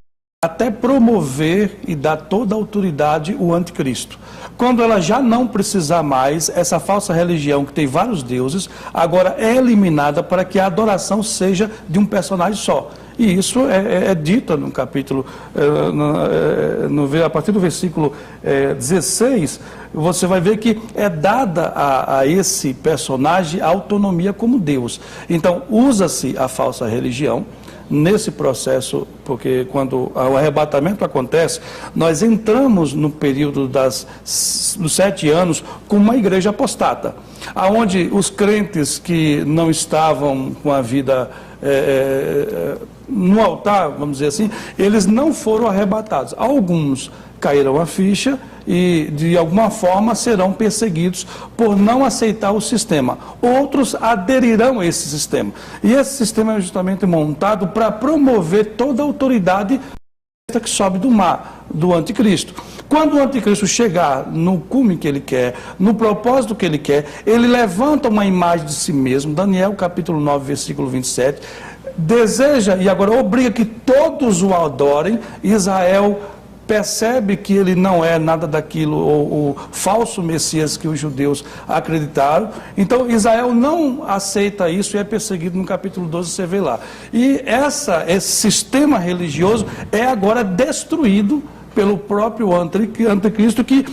até promover e dar toda a autoridade o anticristo. Quando ela já não precisar mais, essa falsa religião, que tem vários deuses, agora é eliminada para que a adoração seja de um personagem só. E isso é dito no capítulo, a partir do versículo 16, você vai ver que é dada a esse personagem a autonomia como Deus. Então, usa-se a falsa religião nesse processo, porque quando o arrebatamento acontece, nós entramos no período dos 7 anos com uma igreja apostata, aonde os crentes que não estavam com a vida no altar, vamos dizer assim, eles não foram arrebatados. Alguns caíram a ficha e, de alguma forma, serão perseguidos por não aceitar o sistema. Outros aderirão a esse sistema. E esse sistema é justamente montado para promover toda a autoridade que sobe do mar, do anticristo. Quando o anticristo chegar no cume que ele quer, no propósito que ele quer, ele levanta uma imagem de si mesmo, Daniel capítulo 9, versículo 27, deseja e agora obriga que todos o adorem. Israel percebe que ele não é nada daquilo, o falso Messias que os judeus acreditaram. Então Israel não aceita isso e é perseguido no capítulo 12, você vê lá. E esse sistema religioso é agora destruído pelo próprio anticristo, que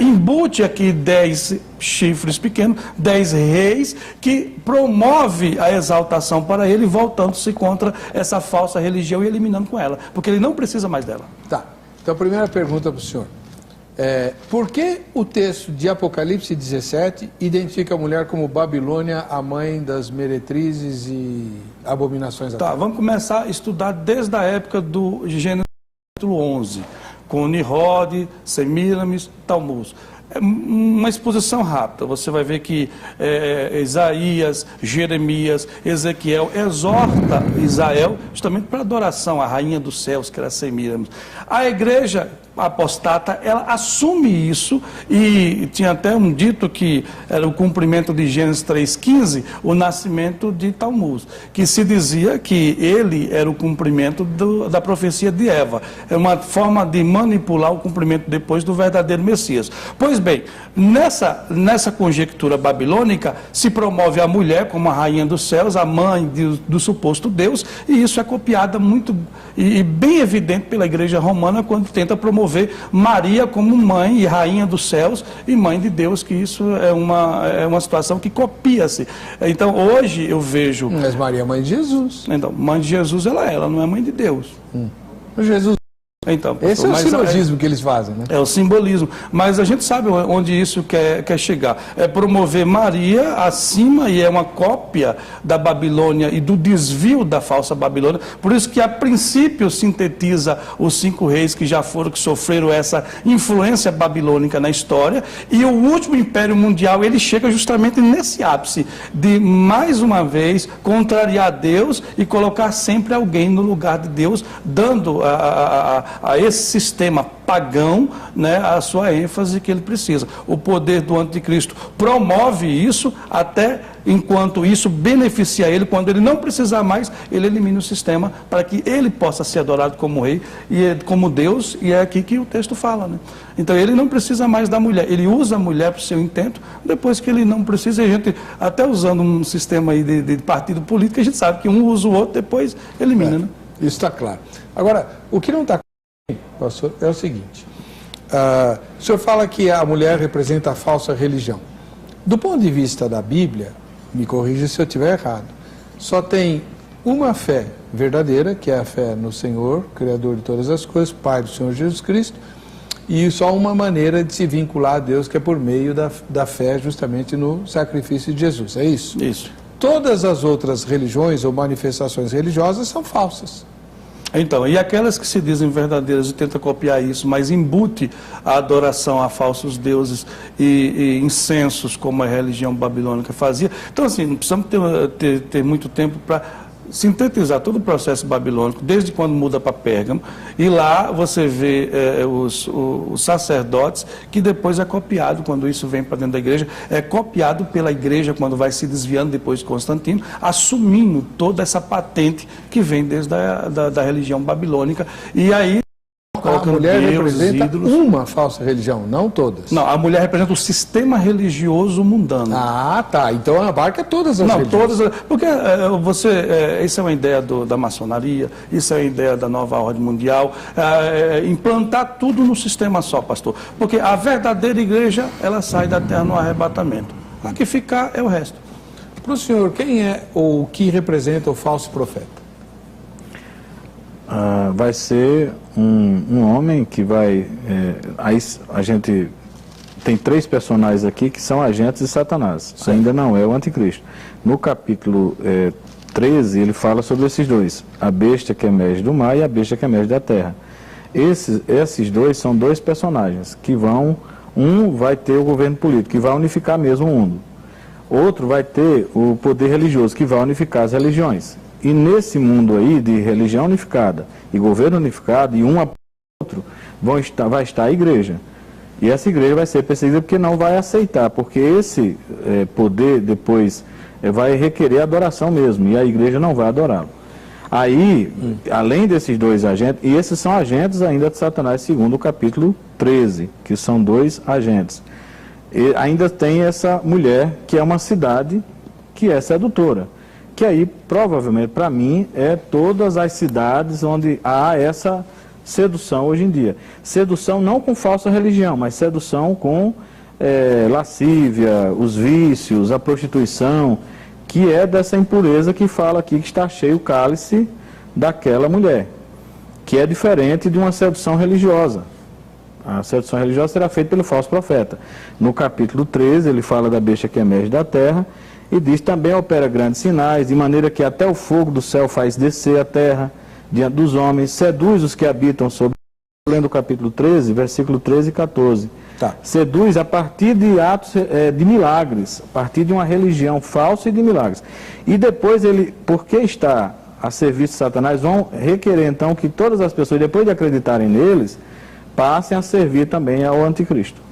embute aqui 10 chifres pequenos, 10 reis, que promove a exaltação para ele, voltando-se contra essa falsa religião e eliminando com ela, porque ele não precisa mais dela. Tá. Então, a primeira pergunta para o senhor. Por que o texto de Apocalipse 17 identifica a mulher como Babilônia, a mãe das meretrizes e abominações da terra? Tá, vamos começar a estudar desde a época do Gênesis capítulo 11, com Nimrod, Semiramis, Talmuz. É uma exposição rápida, você vai ver que Isaías, Jeremias, Ezequiel exorta Israel justamente para adoração à rainha dos céus, que era Semiramis. A igreja apostata, ela assume isso, e tinha até um dito que era o cumprimento de Gênesis 3,15, o nascimento de Talmuz, que se dizia que ele era o cumprimento da profecia de Eva. É uma forma de manipular o cumprimento depois do verdadeiro Messias. Pois bem, nessa conjectura babilônica, se promove a mulher como a rainha dos céus, a mãe do suposto Deus, e isso é copiada muito e bem evidente pela igreja romana, quando tenta promover Maria como mãe e rainha dos céus e mãe de Deus, que isso é uma situação que copia-se. Então hoje eu vejo... Mas Maria é mãe de Jesus. Então, mãe de Jesus ela não é mãe de Deus. Jesus... Então, esse é o silogismo que eles fazem, né? É o simbolismo. Mas a gente sabe onde isso quer chegar. É promover Maria acima, e é uma cópia da Babilônia e do desvio da falsa Babilônia. Por isso que a princípio sintetiza os 5 reis que sofreram essa influência babilônica na história. E o último império mundial, ele chega justamente nesse ápice de, mais uma vez, contrariar Deus e colocar sempre alguém no lugar de Deus, dando a esse sistema pagão, né, a sua ênfase que ele precisa. O poder do anticristo promove isso, até enquanto isso beneficia ele. Quando ele não precisar mais, ele elimina o sistema para que ele possa ser adorado como rei e como Deus, e é aqui que o texto fala, né? Então ele não precisa mais da mulher, ele usa a mulher para o seu intento, depois que ele não precisa. A gente, até usando um sistema aí de partido político, a gente sabe que um usa o outro, depois elimina, né? Isso está claro. Agora, o que não está claro, pastor, é o seguinte: o senhor fala que a mulher representa a falsa religião. Do ponto de vista da Bíblia, me corrija se eu estiver errado, só tem uma fé verdadeira, que é a fé no Senhor, Criador de todas as coisas, Pai do Senhor Jesus Cristo, e só uma maneira de se vincular a Deus, que é por meio da fé justamente no sacrifício de Jesus. É isso? Isso. Todas as outras religiões ou manifestações religiosas são falsas. Então, e aquelas que se dizem verdadeiras e tentam copiar isso, mas embute a adoração a falsos deuses e incensos, como a religião babilônica fazia. Então, assim, não precisamos ter muito tempo para sintetizar todo o processo babilônico, desde quando muda para Pérgamo, e lá você vê os sacerdotes, que depois é copiado, quando isso vem para dentro da igreja, é copiado pela igreja quando vai se desviando depois de Constantino, assumindo toda essa patente que vem desde da religião babilônica, e aí a mulher representa uma falsa religião, não todas. Não, a mulher representa o sistema religioso mundano. Ah, tá. Então abarca todas as religiões. Não, todas. Porque isso é uma ideia da maçonaria, isso é uma ideia da nova ordem mundial, implantar tudo no sistema só, pastor. Porque a verdadeira igreja, ela sai da terra no arrebatamento. O que ficar é o resto. Para o senhor, quem é ou o que representa o falso profeta? Vai ser um homem que vai... aí a gente tem 3 personagens aqui que são agentes de Satanás. Sim. Ainda não é o anticristo. No capítulo 13, ele fala sobre esses dois, a besta que emerge do mar e a besta que emerge da terra. Esses dois são dois personagens que vão, um vai ter o governo político, que vai unificar mesmo o mundo. Outro vai ter o poder religioso, que vai unificar as religiões. E nesse mundo aí de religião unificada e governo unificado, e um após o outro, vai estar a igreja. E essa igreja vai ser perseguida porque não vai aceitar, porque esse poder depois vai requerer adoração mesmo, e a igreja não vai adorá-lo. Aí, além desses dois agentes, e esses são agentes ainda de Satanás, segundo o capítulo 13, que são dois agentes. E ainda tem essa mulher, que é uma cidade que é sedutora, que aí, provavelmente, para mim, é todas as cidades onde há essa sedução hoje em dia. Sedução não com falsa religião, mas sedução com lascívia, os vícios, a prostituição, que é dessa impureza que fala aqui que está cheio o cálice daquela mulher, que é diferente de uma sedução religiosa. A sedução religiosa será feita pelo falso profeta. No capítulo 13, ele fala da besta que emerge da terra, e diz também opera grandes sinais, de maneira que até o fogo do céu faz descer a terra diante dos homens, seduz os que habitam sobre... Lendo o capítulo 13, versículo 13 e 14. Tá. Seduz a partir de atos de milagres, a partir de uma religião falsa e de milagres. E depois ele, porque está a serviço de Satanás, vão requerer então que todas as pessoas, depois de acreditarem neles, passem a servir também ao anticristo.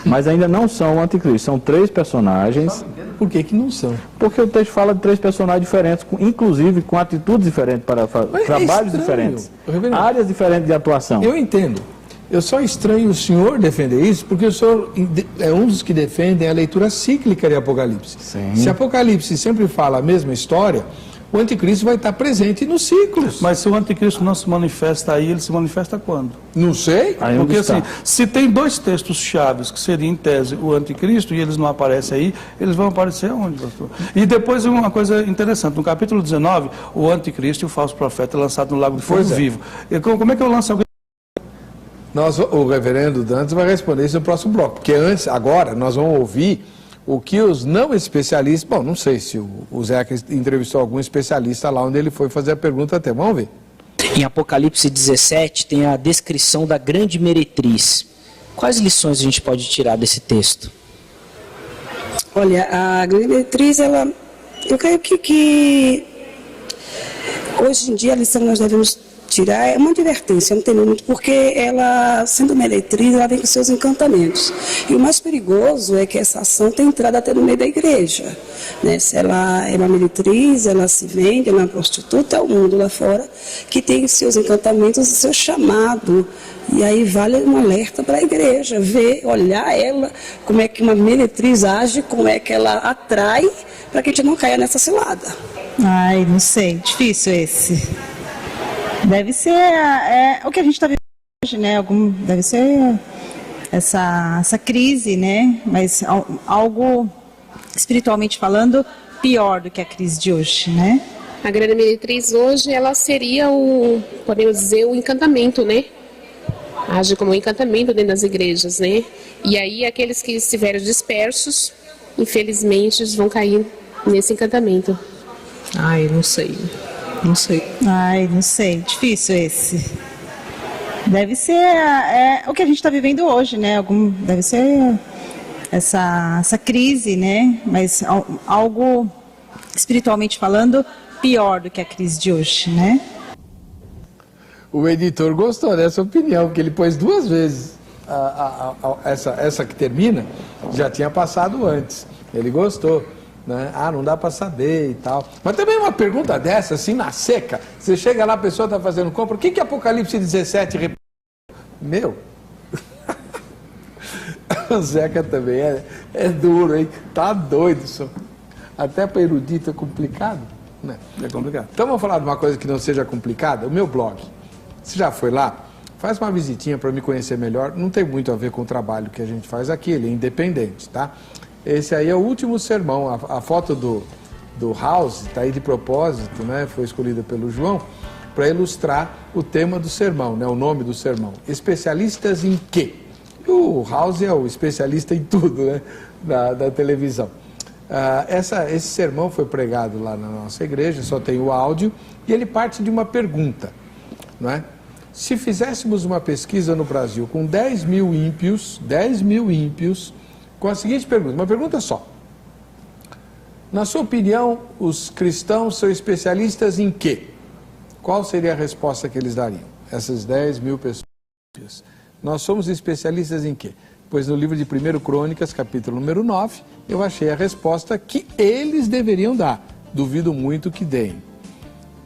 Mas ainda não são o anticristo, são três personagens. Por que que não são? Porque o texto fala de três personagens diferentes, inclusive com atitudes diferentes, para trabalhos diferentes, áreas diferentes de atuação. Eu entendo. Eu só estranho o senhor defender isso, porque o senhor é um dos que defendem a leitura cíclica de Apocalipse. Sim. Se Apocalipse sempre fala a mesma história, o anticristo vai estar presente nos ciclos. Mas se o anticristo não se manifesta aí, ele se manifesta quando? Não sei. Porque assim, se tem dois textos chaves, que seria em tese o anticristo, e eles não aparecem aí, eles vão aparecer onde, pastor? E depois uma coisa interessante, no capítulo 19, o anticristo e o falso profeta é lançado no lago de fogo vivo. E como é que eu lanço alguém? O reverendo Dantas vai responder isso no próximo bloco, porque agora nós vamos ouvir o que os não especialistas... Bom, não sei se o Zeca entrevistou algum especialista lá onde ele foi fazer a pergunta até. Vamos ver. Em Apocalipse 17 tem a descrição da grande meretriz. Quais lições a gente pode tirar desse texto? Olha, a grande meretriz, eu creio que hoje em dia a lição que nós devemos tirar é uma advertência, não tem muito, porque ela, sendo meretriz, ela vem com seus encantamentos. E o mais perigoso é que essa ação tem entrado até no meio da igreja. Né? Se ela é uma meretriz, ela se vende, ela é uma prostituta, é o mundo lá fora que tem os seus encantamentos, o seu chamado. E aí vale um alerta para a igreja, ver, olhar ela, como é que uma meretriz age, como é que ela atrai, para que a gente não caia nessa cilada. Ai, não sei, difícil esse. Deve ser o que a gente está vivendo hoje, né? Deve ser essa crise, né? Mas algo, espiritualmente falando, pior do que a crise de hoje, né? A grande meretriz hoje, ela seria podemos dizer, o encantamento, né? Age como um encantamento dentro das igrejas, né? E aí aqueles que estiveram dispersos, infelizmente, vão cair nesse encantamento. Ai, não sei. Não sei. Ai, não sei. Difícil esse. Deve ser o que a gente está vivendo hoje, né? Deve ser essa crise, né? Mas algo, espiritualmente falando, pior do que a crise de hoje, né? O editor gostou dessa opinião, porque ele pôs duas vezes. Essa que termina já tinha passado antes. Ele gostou. Né? Não dá para saber e tal. Mas também uma pergunta dessa, assim, na seca, você chega lá, a pessoa está fazendo compra, o que Apocalipse 17 Meu, o Zeca também é duro, hein? Tá doido, só. Até para erudito é complicado, né? É complicado. Então vamos falar de uma coisa que não seja complicada. O meu blog, você já foi lá? Faz uma visitinha para me conhecer melhor. Não tem muito a ver com o trabalho que a gente faz aqui, ele é independente, tá? Esse aí é o último sermão. A foto do House está aí de propósito, né? Foi escolhida pelo João para ilustrar o tema do sermão, né? O nome do sermão. Especialistas em quê? O House é o especialista em tudo, né? Da televisão. Esse sermão foi pregado lá na nossa igreja, só tem o áudio, e ele parte de uma pergunta, não é? Se fizéssemos uma pesquisa no Brasil com 10 mil ímpios, com a seguinte pergunta, uma pergunta só. Na sua opinião, os cristãos são especialistas em quê? Qual seria a resposta que eles dariam? Essas 10 mil pessoas. Nós somos especialistas em quê? Pois no livro de 1 Crônicas, capítulo número 9, eu achei a resposta que eles deveriam dar. Duvido muito que deem.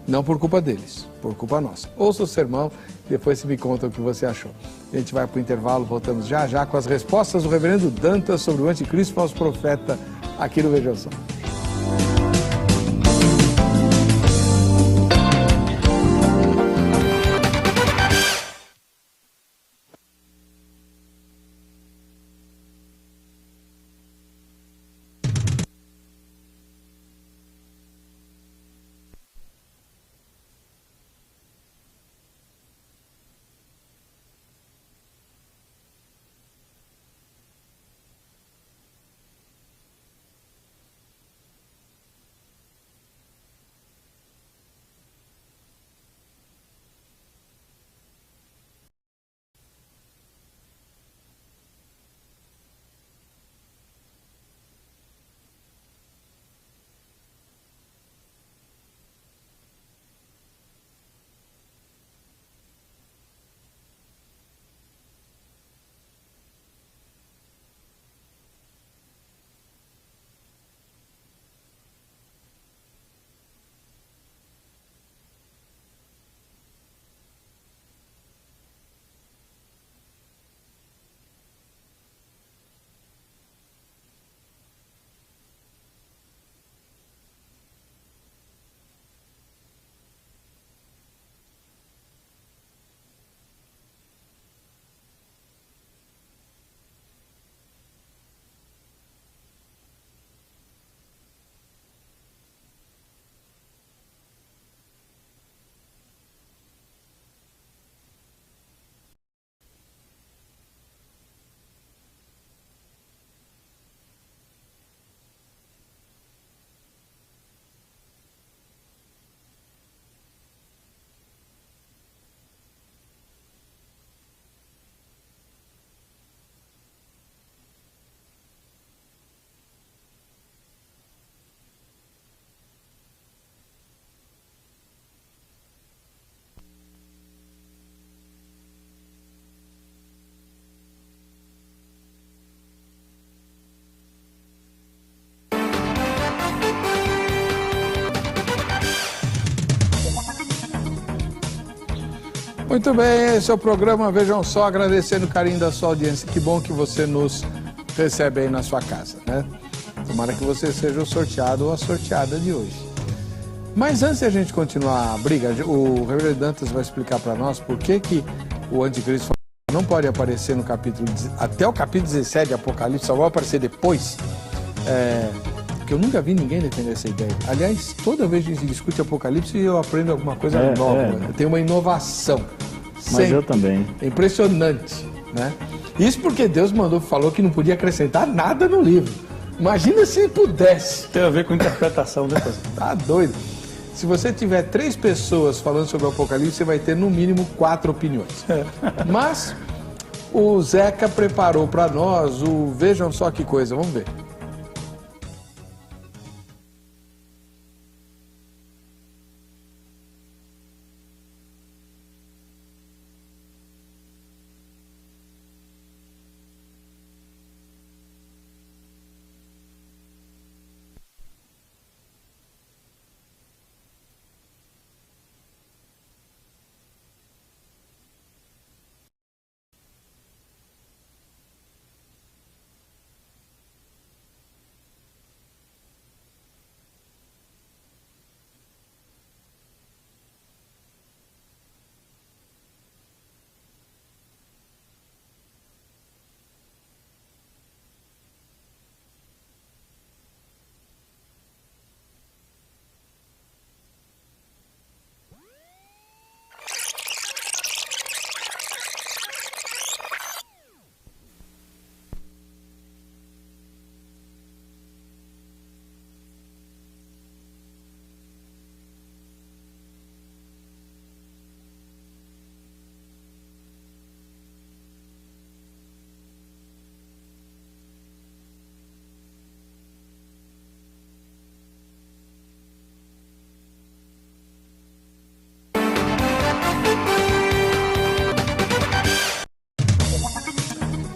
Não por culpa deles, por culpa nossa. Ouça o sermão, depois você me conta o que você achou. A gente vai para o intervalo, voltamos já já com as respostas do reverendo Dantas sobre o anticristo falso profeta aqui no Vejam Só. Muito bem, esse é o programa Vejam Só, agradecendo o carinho da sua audiência. Que bom que você nos recebe aí na sua casa, né? Tomara que você seja o sorteado ou a sorteada de hoje. Mas antes de a gente continuar a briga, o reverendo Dantas vai explicar para nós por que o anticristo não pode aparecer no capítulo, até o capítulo 17 de Apocalipse, só vai aparecer depois. Porque eu nunca vi ninguém defender essa ideia. Aliás, toda vez que a gente discute Apocalipse, eu aprendo alguma coisa nova. Tem uma inovação. Mas eu também. É impressionante, né? Isso porque Deus falou que não podia acrescentar nada no livro. Imagina se pudesse. Tem a ver com interpretação, né, pastor? Tá doido. Se você tiver 3 pessoas falando sobre o Apocalipse, você vai ter no mínimo 4 opiniões. Mas o Zeca preparou para nós Vejam Só Que Coisa. Vamos ver.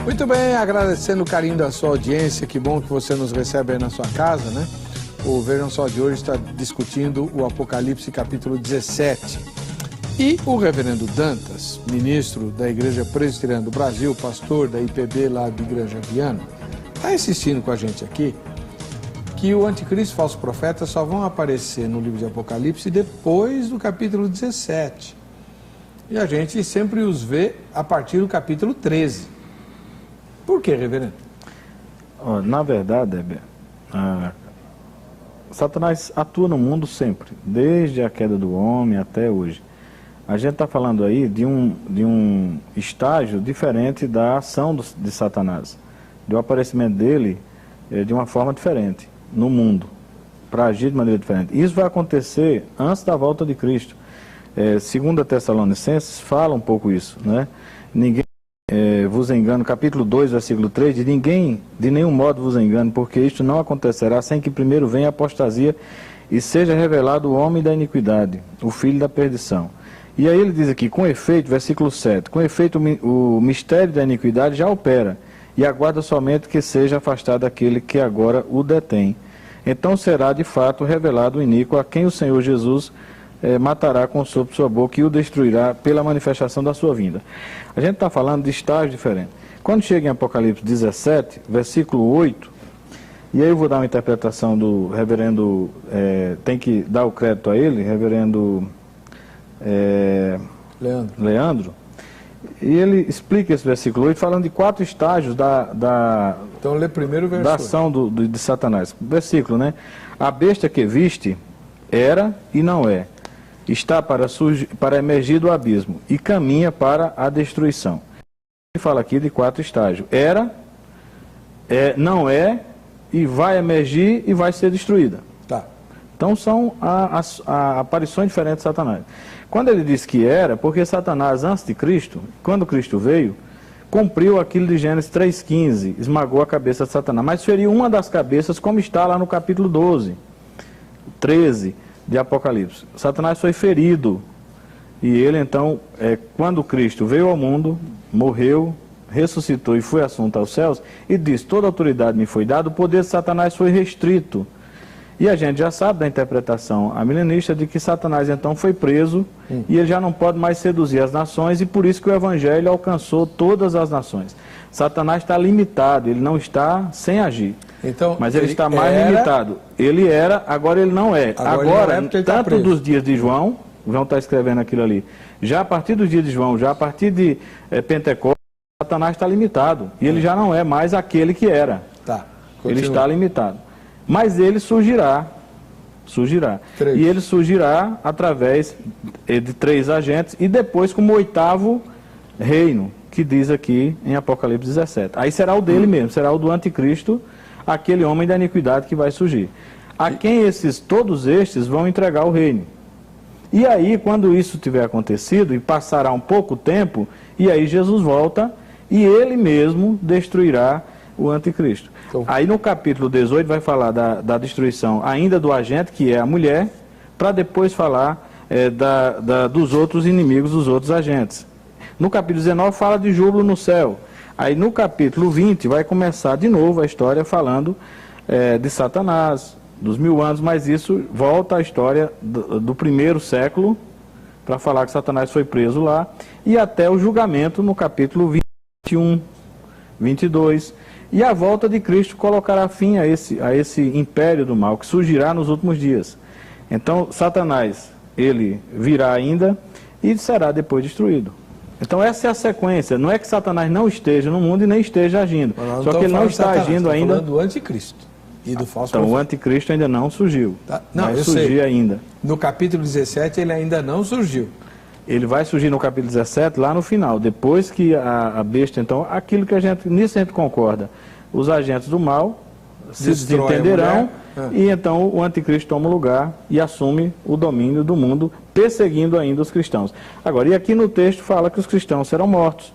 Muito bem, agradecendo o carinho da sua audiência, que bom que você nos recebe aí na sua casa, né? O Vejam Só de hoje está discutindo o Apocalipse capítulo 17. E o reverendo Dantas, ministro da Igreja Presbiteriana do Brasil, pastor da IPB lá de Igreja Viana, está insistindo com a gente aqui que o anticristo e o falso profeta só vão aparecer no livro de Apocalipse depois do capítulo 17. E a gente sempre os vê a partir do capítulo 13. Por que, reverendo? Na verdade, Satanás atua no mundo sempre, desde a queda do homem até hoje. A gente está falando aí de um estágio diferente da ação de Satanás, do aparecimento dele de uma forma diferente no mundo, para agir de maneira diferente. Isso vai acontecer antes da volta de Cristo. Segundo a Tessalonicenses, fala um pouco isso, né? Ninguém vos engane, capítulo 2, versículo 3, de ninguém, de nenhum modo vos engane, porque isto não acontecerá sem que primeiro venha a apostasia e seja revelado o homem da iniquidade, o filho da perdição. E aí ele diz aqui, com efeito, versículo 7, com efeito o mistério da iniquidade já opera, e aguarda somente que seja afastado aquele que agora o detém. Então será de fato revelado o iníquo, a quem o Senhor Jesus matará com o sopro de sua boca e o destruirá pela manifestação da sua vinda. A gente está falando de estágios diferentes. Quando chega em Apocalipse 17, versículo 8, e aí eu vou dar uma interpretação do reverendo, tem que dar o crédito a ele, reverendo Leandro, e ele explica esse versículo 8, falando de 4 estágios Então lê primeiro o versículo. Da ação de Satanás. Versículo, né? A besta que viste era e não é. Está para emergir do abismo e caminha para a destruição. Ele fala aqui de 4 estágios. Era, não é, e vai emergir e vai ser destruída. Tá. Então são aparições diferentes de Satanás. Quando ele diz que era, porque Satanás, antes de Cristo, quando Cristo veio, cumpriu aquilo de Gênesis 3,15, esmagou a cabeça de Satanás, mas feriu uma das cabeças, como está lá no capítulo 12, 13 de Apocalipse. Satanás foi ferido, e ele então, quando Cristo veio ao mundo, morreu, ressuscitou e foi assunto aos céus, e diz, toda autoridade me foi dada, o poder de Satanás foi restrito. E a gente já sabe da interpretação amilenista de que Satanás então foi preso e ele já não pode mais seduzir as nações, e por isso que o Evangelho alcançou todas as nações. Satanás está limitado, ele não está sem agir, então, mas ele está mais limitado. Ele era, agora ele não é. Agora tanto dos dias de João está escrevendo aquilo ali, já a partir dos dias de João, já a partir de Pentecostes, Satanás está limitado, e ele já não é mais aquele que era. Tá, ele está limitado. Mas ele surgirá. E ele surgirá através de 3 agentes e depois como 8º reino, que diz aqui em Apocalipse 17. Aí será o dele mesmo, será o do anticristo, aquele homem da iniquidade que vai surgir. A quem todos estes vão entregar o reino. E aí, quando isso tiver acontecido, e passará um pouco tempo, e aí Jesus volta e ele mesmo destruirá o anticristo. Então, aí no capítulo 18 vai falar da destruição ainda do agente, que é a mulher, para depois falar dos outros inimigos, dos outros agentes. No capítulo 19 fala de júbilo no céu. Aí no capítulo 20 vai começar de novo a história falando de Satanás, dos 1000 anos, mas isso volta à história do primeiro século, para falar que Satanás foi preso lá, e até o julgamento no capítulo 21, 22. E a volta de Cristo colocará fim a esse império do mal que surgirá nos últimos dias. Então, Satanás, ele virá ainda e será depois destruído. Então, essa é a sequência. Não é que Satanás não esteja no mundo e nem esteja agindo. Só que ele não está agindo ainda. Falando do anticristo e do falso profeta. Então, o anticristo ainda não surgiu. Tá. Não, vai surgir ainda. No capítulo 17, ele ainda não surgiu. Ele vai surgir no capítulo 17, lá no final, depois que a besta, então, aquilo que nisso a gente concorda, os agentes do mal se desentenderão, e então o anticristo toma o lugar e assume o domínio do mundo, perseguindo ainda os cristãos. Agora, e aqui no texto fala que os cristãos serão mortos,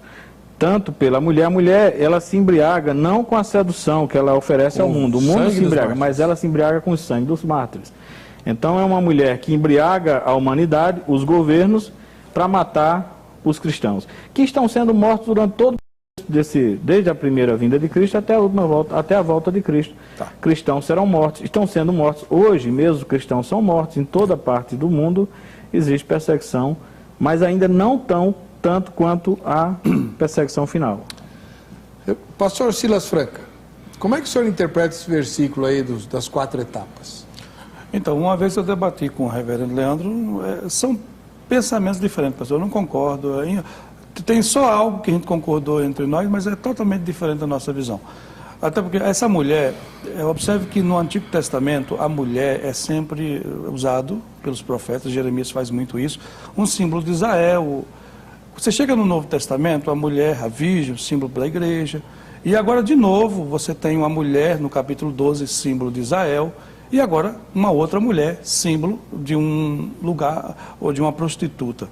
tanto pela mulher. A mulher, ela se embriaga não com a sedução que ela oferece ao mundo, o mundo se embriaga, mas ela se embriaga com o sangue dos mártires. Então é uma mulher que embriaga a humanidade, os governos, para matar os cristãos, que estão sendo mortos durante todo esse desde a primeira vinda de Cristo até a última volta, até a volta de Cristo. Tá. Cristãos serão mortos, estão sendo mortos. Hoje mesmo cristãos são mortos, em toda parte do mundo existe perseguição, mas ainda não tanto quanto a perseguição final. Pastor Silas Franca, como é que o senhor interpreta esse versículo aí das 4 etapas? Então, uma vez eu debati com o reverendo Leandro, são pensamentos diferentes, pastor, eu não concordo. Tem só algo que a gente concordou entre nós, mas é totalmente diferente da nossa visão. Até porque essa mulher, observe que no Antigo Testamento, a mulher é sempre usado pelos profetas, Jeremias faz muito isso, um símbolo de Israel. Você chega no Novo Testamento, a mulher, a virgem, símbolo da igreja. E agora, de novo, você tem uma mulher, no capítulo 12, símbolo de Israel. E agora, uma outra mulher, símbolo de um lugar ou de uma prostituta.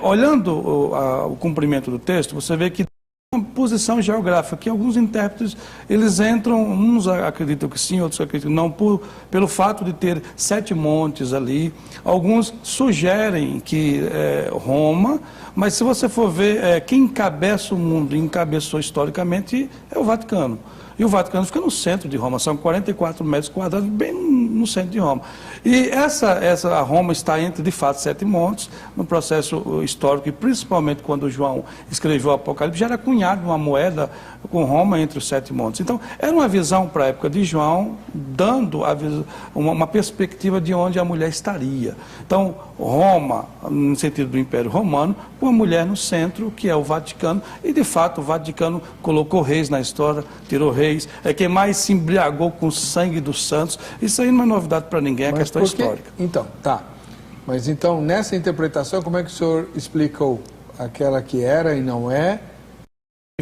Olhando o cumprimento do texto, você vê que uma posição geográfica, que alguns intérpretes, eles entram, uns acreditam que sim, outros acreditam que não, pelo fato de ter 7 montes ali. Alguns sugerem que Roma, mas se você for ver, quem encabeça o mundo, encabeçou historicamente, é o Vaticano. E o Vaticano fica no centro de Roma, são 44 metros quadrados, bem no centro de Roma. E essa Roma está entre, de fato, 7 montes, no processo histórico, e principalmente quando João escreveu o Apocalipse, já era cunhado uma moeda com Roma entre os 7 montes. Então, era uma visão para a época de João, dando uma perspectiva de onde a mulher estaria. Então, Roma, no sentido do Império Romano, com a mulher no centro, que é o Vaticano, e de fato o Vaticano colocou reis na história, tirou reis, é quem mais se embriagou com o sangue dos santos. Isso aí não é novidade para ninguém, é questão histórica. Então, tá. Mas então, nessa interpretação, como é que o senhor explicou aquela que era e não é,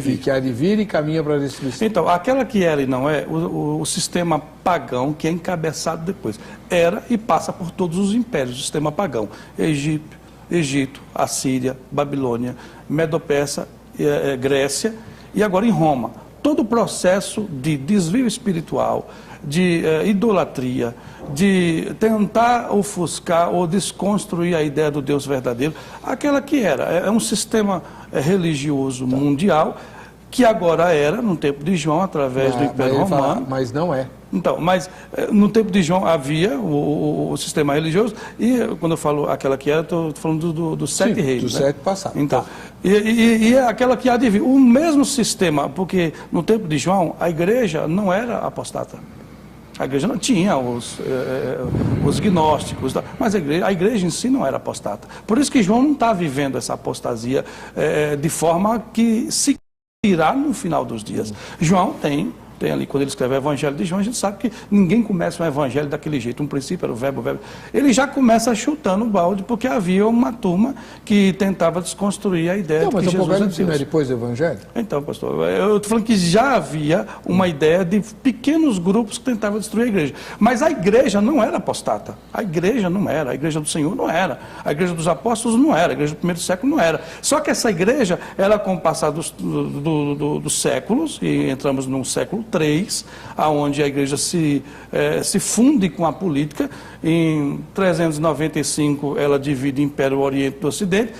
e que há de vir e caminha para a destruição? Então, aquela que era e não é, o sistema pagão, que é encabeçado depois, era e passa por todos os impérios, o sistema pagão. Egito, Assíria, Babilônia, Medo-Persa, Grécia e agora em Roma. Todo o processo de desvio espiritual, de idolatria, de tentar ofuscar ou desconstruir a ideia do Deus verdadeiro, aquela que era. É um sistema religioso mundial que agora era, no tempo de João, através do Império Romano. Mas não é. Então, mas no tempo de João havia o sistema religioso, e quando eu falo aquela que era, estou falando dos 7 reis. Dos né? 7 passados. Então, e aquela que há de vir, o mesmo sistema, porque no tempo de João, a igreja não era apostata. A igreja não tinha os gnósticos, mas a igreja em si não era apostata. Por isso que João não está vivendo essa apostasia de forma que se irá no final dos dias. João tem ali, quando ele escreve o Evangelho de João, a gente sabe que ninguém começa um evangelho daquele jeito. Um princípio era o verbo. Ele já começa chutando o balde, porque havia uma turma que tentava desconstruir a ideia de que Jesus é Deus. Mas o Apocalipse não é depois do Evangelho? Então, pastor, eu estou falando que já havia uma ideia de pequenos grupos que tentavam destruir a igreja. Mas a igreja não era apostata. A igreja não era. A igreja do Senhor não era. A igreja dos apóstolos não era. A igreja do primeiro século não era. Só que essa igreja, ela com o passar dos séculos, e entramos num século 3, aonde a igreja se funde com a política. Em 395 ela divide o Império Oriente do Ocidente.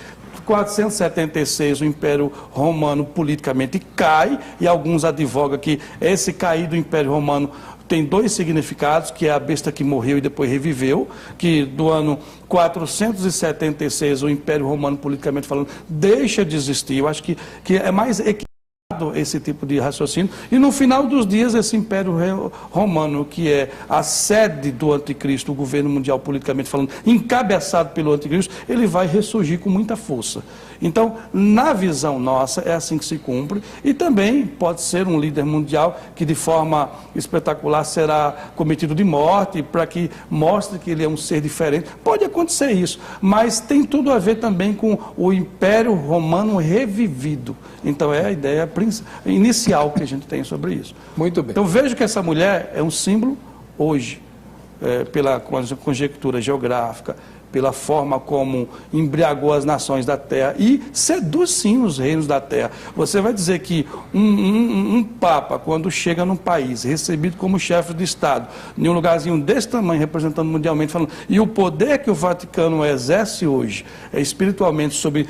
476 o Império Romano politicamente cai, e alguns advogam que esse cair do Império Romano tem 2 significados, que é a besta que morreu e depois reviveu, que do ano 476 o Império Romano politicamente falando deixa de existir. Eu acho que é mais equilibrado esse tipo de raciocínio, e no final dos dias esse Império Romano, que é a sede do anticristo, o governo mundial politicamente falando, encabeçado pelo anticristo, ele vai ressurgir com muita força. Então, na visão nossa, é assim que se cumpre, e também pode ser um líder mundial que de forma espetacular será cometido de morte, para que mostre que ele é um ser diferente. Pode acontecer isso, mas tem tudo a ver também com o Império Romano revivido. Então é a ideia inicial que a gente tem sobre isso. Muito bem. Então vejo que essa mulher é um símbolo hoje, pela conjectura geográfica, pela forma como embriagou as nações da terra e seduz sim os reinos da terra. Você vai dizer que um papa, quando chega num país, recebido como chefe de Estado, em um lugarzinho desse tamanho, representando mundialmente, falando, e o poder que o Vaticano exerce hoje, espiritualmente, sobre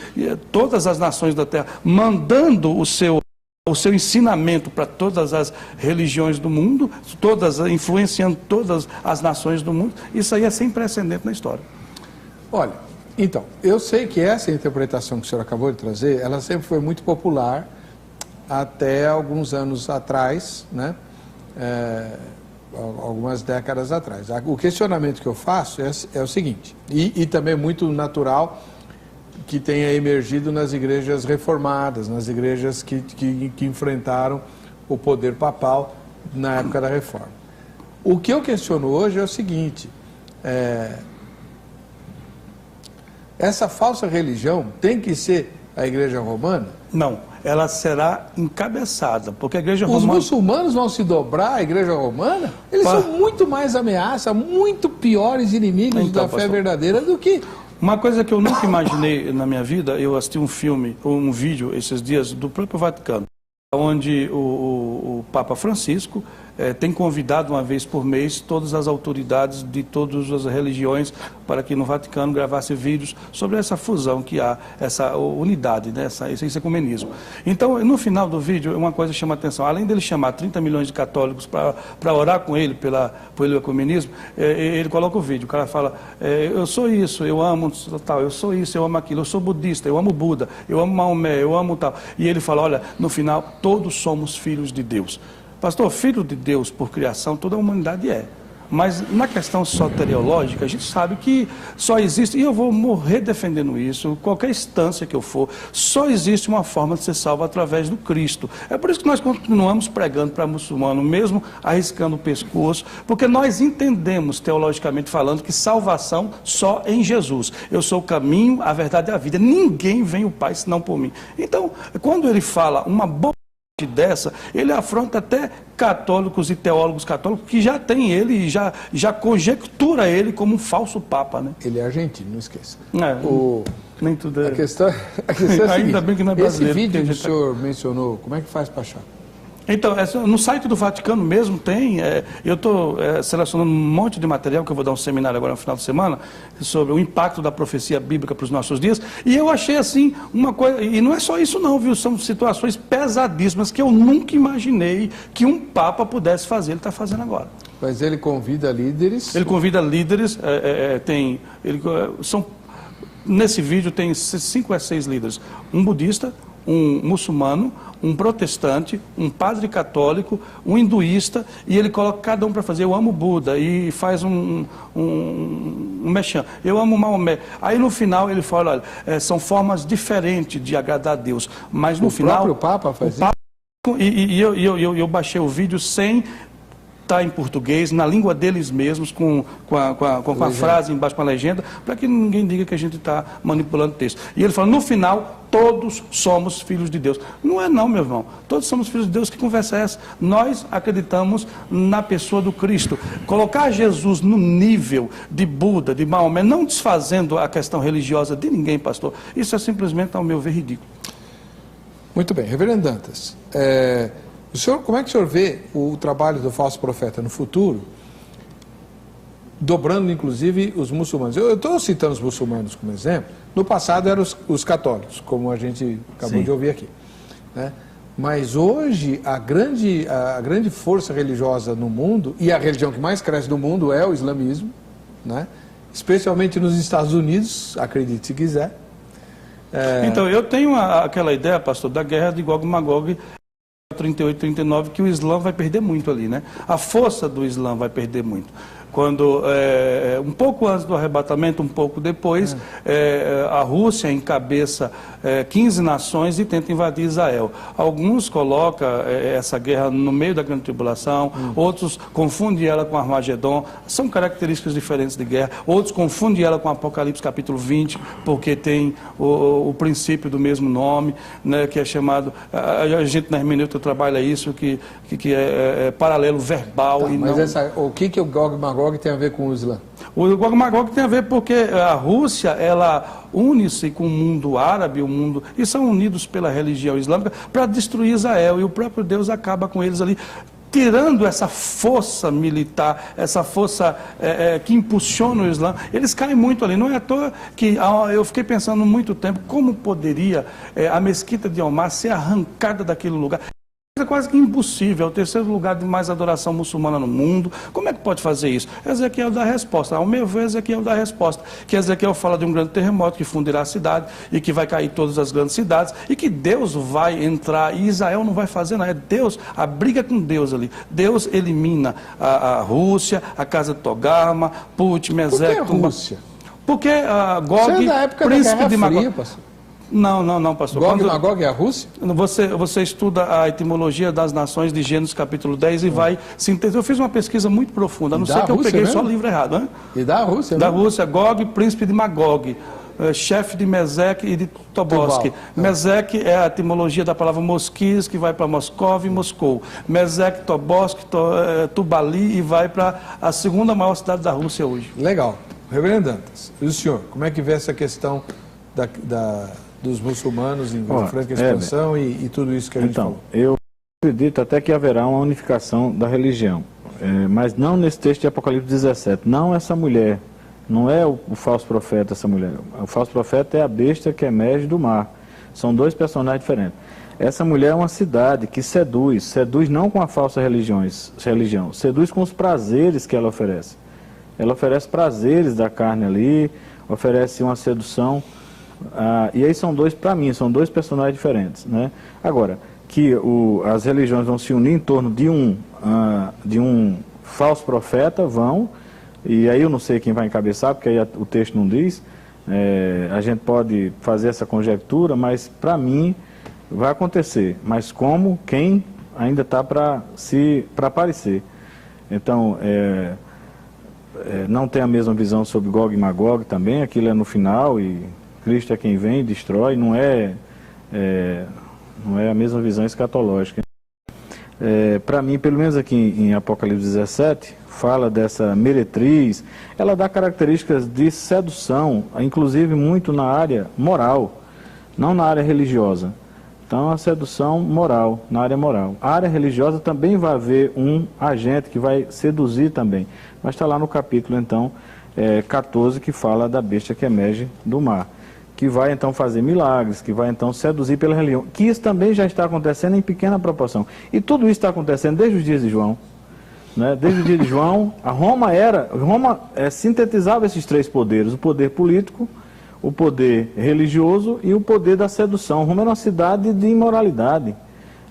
todas as nações da terra, mandando o seu o seu ensinamento para todas as religiões do mundo, influenciando todas as nações do mundo. Isso aí é sem precedente na história. Olha, então, eu sei que essa interpretação que o senhor acabou de trazer, ela sempre foi muito popular até alguns anos atrás, né? Algumas décadas atrás. O questionamento que eu faço é o seguinte, e também muito natural que tenha emergido nas igrejas reformadas, nas igrejas que enfrentaram o poder papal na época da Reforma. O que eu questiono hoje é o seguinte, essa falsa religião tem que ser a Igreja Romana? Não, ela será encabeçada, porque a Igreja Romana... Os muçulmanos vão se dobrar à Igreja Romana? Eles são muito mais ameaça, muito piores inimigos da fé verdadeira do que... Uma coisa que eu nunca imaginei na minha vida, eu assisti um vídeo esses dias do próprio Vaticano, onde o Papa Francisco tem convidado uma vez por mês todas as autoridades de todas as religiões para que no Vaticano gravasse vídeos sobre essa fusão que há, essa unidade, né, esse ecumenismo. Então, no final do vídeo, uma coisa chama a atenção. Além dele chamar 30 milhões de católicos para orar com ele pelo ecumenismo, ele coloca o vídeo. O cara fala, eu sou isso, eu amo tal, eu sou isso, eu amo aquilo, eu sou budista, eu amo Buda, eu amo Maomé, eu amo tal. E ele fala, olha, no final, todos somos filhos de Deus. Pastor, filho de Deus por criação, toda a humanidade é. Mas na questão soteriológica, a gente sabe que só existe, e eu vou morrer defendendo isso, qualquer instância que eu for, só existe uma forma de ser salvo através do Cristo. É por isso que nós continuamos pregando para muçulmano, mesmo arriscando o pescoço, porque nós entendemos, teologicamente falando, que salvação só em Jesus. Eu sou o caminho, a verdade e a vida. Ninguém vem ao Pai senão por mim. Então, quando ele fala uma boa dessa, ele afronta até católicos e teólogos católicos que já tem ele e já conjectura ele como um falso papa, né? Ele é argentino, não esqueça. Nem tudo é... A questão é a Ainda seguinte, bem que não é brasileiro. Esse vídeo que o senhor mencionou, como é que faz para achar? Então, no site do Vaticano mesmo tem, eu estou selecionando um monte de material, que eu vou dar um seminário agora no final de semana, sobre o impacto da profecia bíblica para os nossos dias, e eu achei assim, uma coisa, e não é só isso não, viu, são situações pesadíssimas que eu nunca imaginei que um Papa pudesse fazer, ele está fazendo agora. Mas ele convida líderes? Ele convida líderes, nesse vídeo tem 5 a 6 líderes, um budista, um muçulmano, um protestante, um padre católico, um hinduísta, e ele coloca cada um para fazer, eu amo Buda, e faz um mexão, eu amo Maomé. Aí no final ele fala, olha, são formas diferentes de agradar a Deus, mas no final... O próprio Papa faz isso? E eu baixei o vídeo sem... em português, na língua deles mesmos, com a frase embaixo, com a legenda, para que ninguém diga que a gente está manipulando o texto. E ele fala, no final, todos somos filhos de Deus. Não é não, meu irmão. Todos somos filhos de Deus. Que conversa é essa? Nós acreditamos na pessoa do Cristo. Colocar Jesus no nível de Buda, de Maomé, não desfazendo a questão religiosa de ninguém, pastor, isso é simplesmente, ao meu ver, ridículo. Muito bem. Reverendo Dantas, como é que o senhor vê o trabalho do falso profeta no futuro, dobrando inclusive os muçulmanos? Eu estou citando os muçulmanos como exemplo, no passado eram os católicos, como a gente acabou de ouvir aqui, né? Mas hoje a grande força religiosa no mundo, e a religião que mais cresce no mundo é o islamismo, né? Especialmente nos Estados Unidos, acredite se quiser. Então, eu tenho aquela ideia, pastor, da guerra de Gog e Magog, 38, 39, que o Islã vai perder muito ali, né? A força do Islã vai perder muito. Quando, um pouco antes do arrebatamento, um pouco depois, a Rússia encabeça 15 nações e tenta invadir Israel. Alguns colocam essa guerra no meio da grande tribulação, outros confundem ela com Armagedon, são características diferentes de guerra, outros confundem ela com Apocalipse capítulo 20, porque tem o princípio do mesmo nome, né, que é chamado, a gente na hermenêutica trabalha isso, que é paralelo verbal. Tá, e mas não... o que o Gog e Magog tem a ver com o Islã? O Gog e Magog tem a ver porque a Rússia, ela une-se com o mundo árabe, e são unidos pela religião islâmica para destruir Israel, e o próprio Deus acaba com eles ali, tirando essa força militar, essa força que impulsiona o Islã. Eles caem muito ali. Não é à toa que eu fiquei pensando muito tempo como poderia a mesquita de Omar ser arrancada daquele lugar. É quase que impossível, é o terceiro lugar de mais adoração muçulmana no mundo. Como é que pode fazer isso? Ezequiel dá a resposta. Ao meu ver, Ezequiel dá a resposta. Que Ezequiel fala de um grande terremoto que fundirá a cidade e que vai cair todas as grandes cidades e que Deus vai entrar e Israel não vai fazer nada. É Deus, a briga com Deus ali. Deus elimina a Rússia, a casa de Togarma, Putin, Mesec... Por que a Rússia? Porque Gog, Você é da época príncipe da de Guerra Magog... Fria, pastor. Não, pastor. Gog e Magog é a Rússia? Você estuda a etimologia das nações de Gênesis capítulo 10 e vai sintetizar. Eu fiz uma pesquisa muito profunda, a não ser que eu peguei só o livro errado. Né? E da Rússia, Da Rússia, Gog, príncipe de Magog, chefe de Mesec e de Tobolsk. Mesec é a etimologia da palavra Mosquis, que vai para Moscou e Moscou. Mesec, Tobolsk, Tubali e vai para a segunda maior cidade da Rússia hoje. Legal. Reverendo Dantas, e o senhor, como é que vê essa questão dos muçulmanos em franca expansão e tudo isso que a gente falou? Eu acredito até que haverá uma unificação da religião, mas não nesse texto de Apocalipse 17, não essa mulher, não é o falso profeta essa mulher, o falso profeta é a besta que emerge do mar, são dois personagens diferentes. Essa mulher é uma cidade que seduz não com a falsa religião, seduz com os prazeres que ela oferece. Ela oferece prazeres da carne ali, oferece uma sedução, e aí são dois, para mim, são dois personagens diferentes, né? Agora, que as religiões vão se unir em torno de um falso profeta, vão, e aí eu não sei quem vai encabeçar, porque aí o texto não diz, a gente pode fazer essa conjectura, mas para mim vai acontecer, mas como, quem ainda está para aparecer. Então, não tem a mesma visão sobre Gog e Magog também, aquilo é no final e Cristo é quem vem e destrói, não é a mesma visão escatológica. Para mim, pelo menos aqui em Apocalipse 17, fala dessa meretriz, ela dá características de sedução, inclusive muito na área moral, não na área religiosa. Então, a sedução moral, na área moral. A área religiosa também vai haver um agente que vai seduzir também. Mas está lá no capítulo, então, 14, que fala da besta que emerge do mar. Que vai, então, fazer milagres, que vai, então, seduzir pela religião. Que isso também já está acontecendo em pequena proporção. E tudo isso está acontecendo desde os dias de João. Né? Desde o dia de João, Roma sintetizava esses três poderes. O poder político, o poder religioso e o poder da sedução. Roma era uma cidade de imoralidade.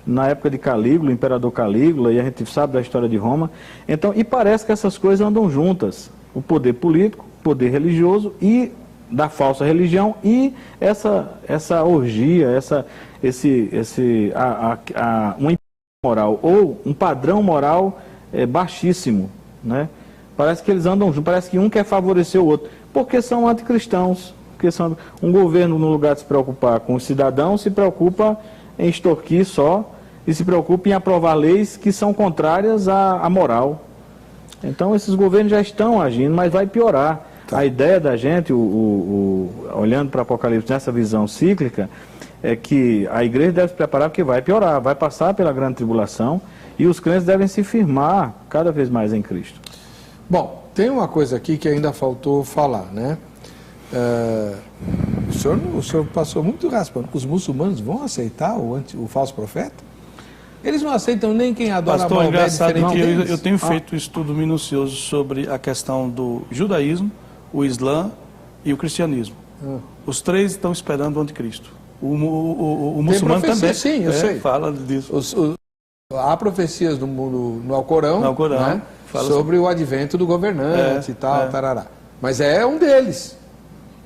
Na época de Calígula, o imperador Calígula, e a gente sabe da história de Roma. Então, e parece que essas coisas andam juntas. O poder político, o poder religioso e da falsa religião e essa orgia, uma moral ou um padrão moral baixíssimo, né? Parece que eles andam juntos, parece que um quer favorecer o outro, porque são anticristãos. Um governo, no lugar de se preocupar com os cidadãos, se preocupa em extorquir só e se preocupa em aprovar leis que são contrárias à moral. Então, esses governos já estão agindo, mas vai piorar. Tá. A ideia da gente, olhando para o Apocalipse nessa visão cíclica, é que a igreja deve se preparar porque vai piorar, vai passar pela grande tribulação e os crentes devem se firmar cada vez mais em Cristo. Bom, tem uma coisa aqui que ainda faltou falar, né? O senhor passou muito raspando. Os muçulmanos vão aceitar o falso profeta? Eles não aceitam nem quem adora Pastor, Maomé engraçado diferente que deles. eu tenho feito um estudo minucioso sobre a questão do judaísmo, o islã e o cristianismo. Os três estão esperando o anticristo. O muçulmano também sim, eu sei. Fala disso. Há profecias no Alcorão, né, sobre o advento do governante e tal, tarará. Mas é um deles.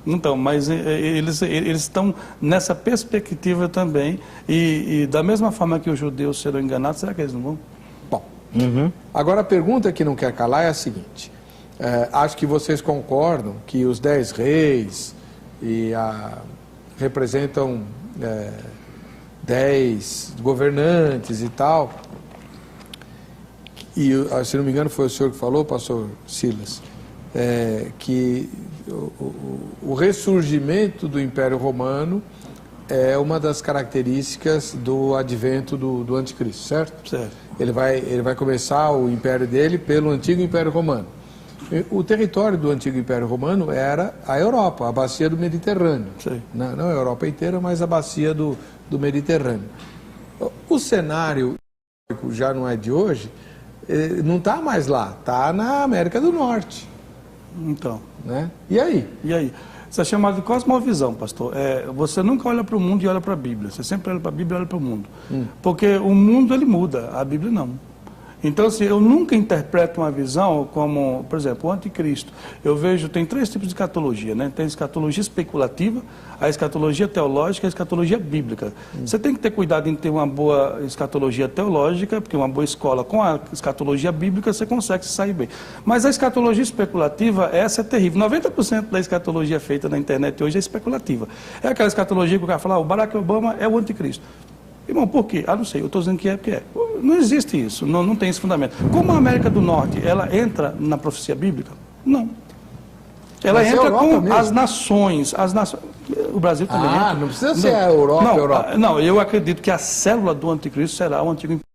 Então, mas eles estão nessa perspectiva também, e da mesma forma que os judeus serão enganados, será que eles não vão? Bom, agora a pergunta que não quer calar é a seguinte, acho que vocês concordam que os 10 reis representam 10 governantes e tal, e se não me engano foi o senhor que falou, pastor Silas, que o ressurgimento do Império Romano é uma das características do advento do anticristo, certo? Certo. Ele vai começar o império dele pelo antigo Império Romano. O território do antigo Império Romano era a Europa, a bacia do Mediterrâneo. Sim. Não a Europa inteira, mas a bacia do Mediterrâneo. O cenário já não é de hoje, não está mais lá, está na América do Norte. Então. Né? E aí? E aí? Isso é chamado de cosmovisão, pastor. Você nunca olha para o mundo e olha para a Bíblia. Você sempre olha para a Bíblia e olha para o mundo. Porque o mundo, ele muda, a Bíblia não. Então, assim, eu nunca interpreto uma visão como, por exemplo, o anticristo. Eu vejo, tem 3 tipos de escatologia, né? Tem a escatologia especulativa, a escatologia teológica e a escatologia bíblica. Você tem que ter cuidado em ter uma boa escatologia teológica, porque uma boa escola com a escatologia bíblica você consegue se sair bem. Mas a escatologia especulativa, essa é terrível. 90% da escatologia feita na internet hoje é especulativa. É aquela escatologia que o cara fala, o Barack Obama é o anticristo. Irmão, por quê? Ah, não sei, eu estou dizendo que é porque é. Não existe isso, não tem esse fundamento. Como a América do Norte, ela entra na profecia bíblica? Não. Ela Mas entra com mesmo? as nações. O Brasil também entra. Não precisa ser a Europa. Não, eu acredito que a célula do anticristo será o antigo império.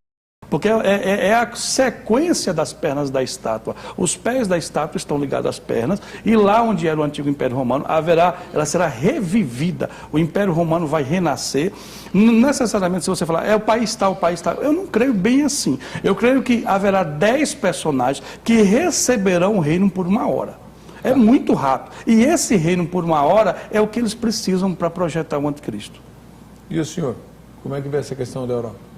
Porque é a sequência das pernas da estátua. Os pés da estátua estão ligados às pernas, e lá onde era o antigo Império Romano, ela será revivida. O Império Romano vai renascer. Não necessariamente, se você falar, o país tal, eu não creio bem assim. Eu creio que haverá 10 personagens que receberão o reino por 1 hora. É muito rápido. E esse reino por 1 hora é o que eles precisam para projetar o anticristo. E o senhor? Como é que vê essa questão da Europa?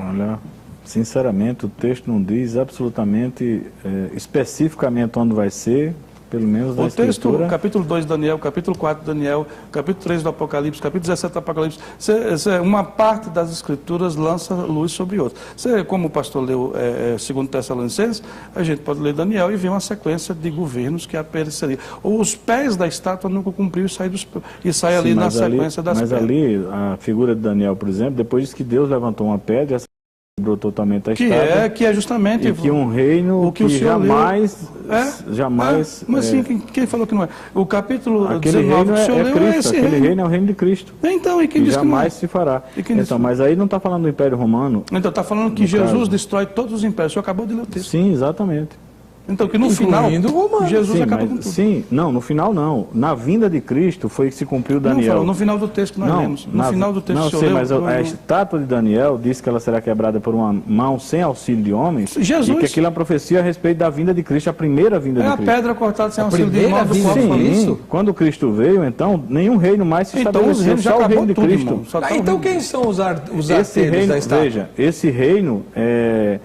Olha, sinceramente, o texto não diz absolutamente, especificamente onde vai ser, pelo menos da Escritura. O texto, capítulo 2 de Daniel, capítulo 4 de Daniel, capítulo 3 do Apocalipse, capítulo 17 do Apocalipse, uma parte das Escrituras lança luz sobre outra. Como o pastor leu 2 Tessalonicenses, a gente pode ler Daniel e ver uma sequência de governos que apareceriam. Os pés da estátua nunca cumpriu e sai ali na sequência das pedras. Mas ali, a figura de Daniel, por exemplo, depois diz que Deus levantou uma pedra, essa quebrou totalmente a estátua. Que é justamente... E que um reino o que jamais... Mas sim, quem falou que não é? O capítulo aquele 19 reino que o senhor leu Cristo, é esse aquele reino. reino é o reino de Cristo. Então, e quem diz que não é? Jamais se fará. Então, mas aí não está falando do Império Romano. Então, está falando que Jesus destrói todos os impérios. O senhor acabou de ler o texto. Sim, exatamente. Então, que no final, Jesus acaba com tudo. Sim, não, no final não. Na vinda de Cristo foi que se cumpriu Daniel. Não, no final do texto nós lemos. No final do texto não, sei, mas a estátua de Daniel diz que ela será quebrada por uma mão sem auxílio de homens. Jesus. E que aquilo é uma profecia a respeito da vinda de Cristo, a primeira vinda de Cristo. É a pedra cortada sem auxílio de homens do corpo. Sim, quando Cristo veio, então, nenhum reino mais se estabeleceu, só o reino de Cristo. Então quem são os arteiros da estátua? Veja, esse reino é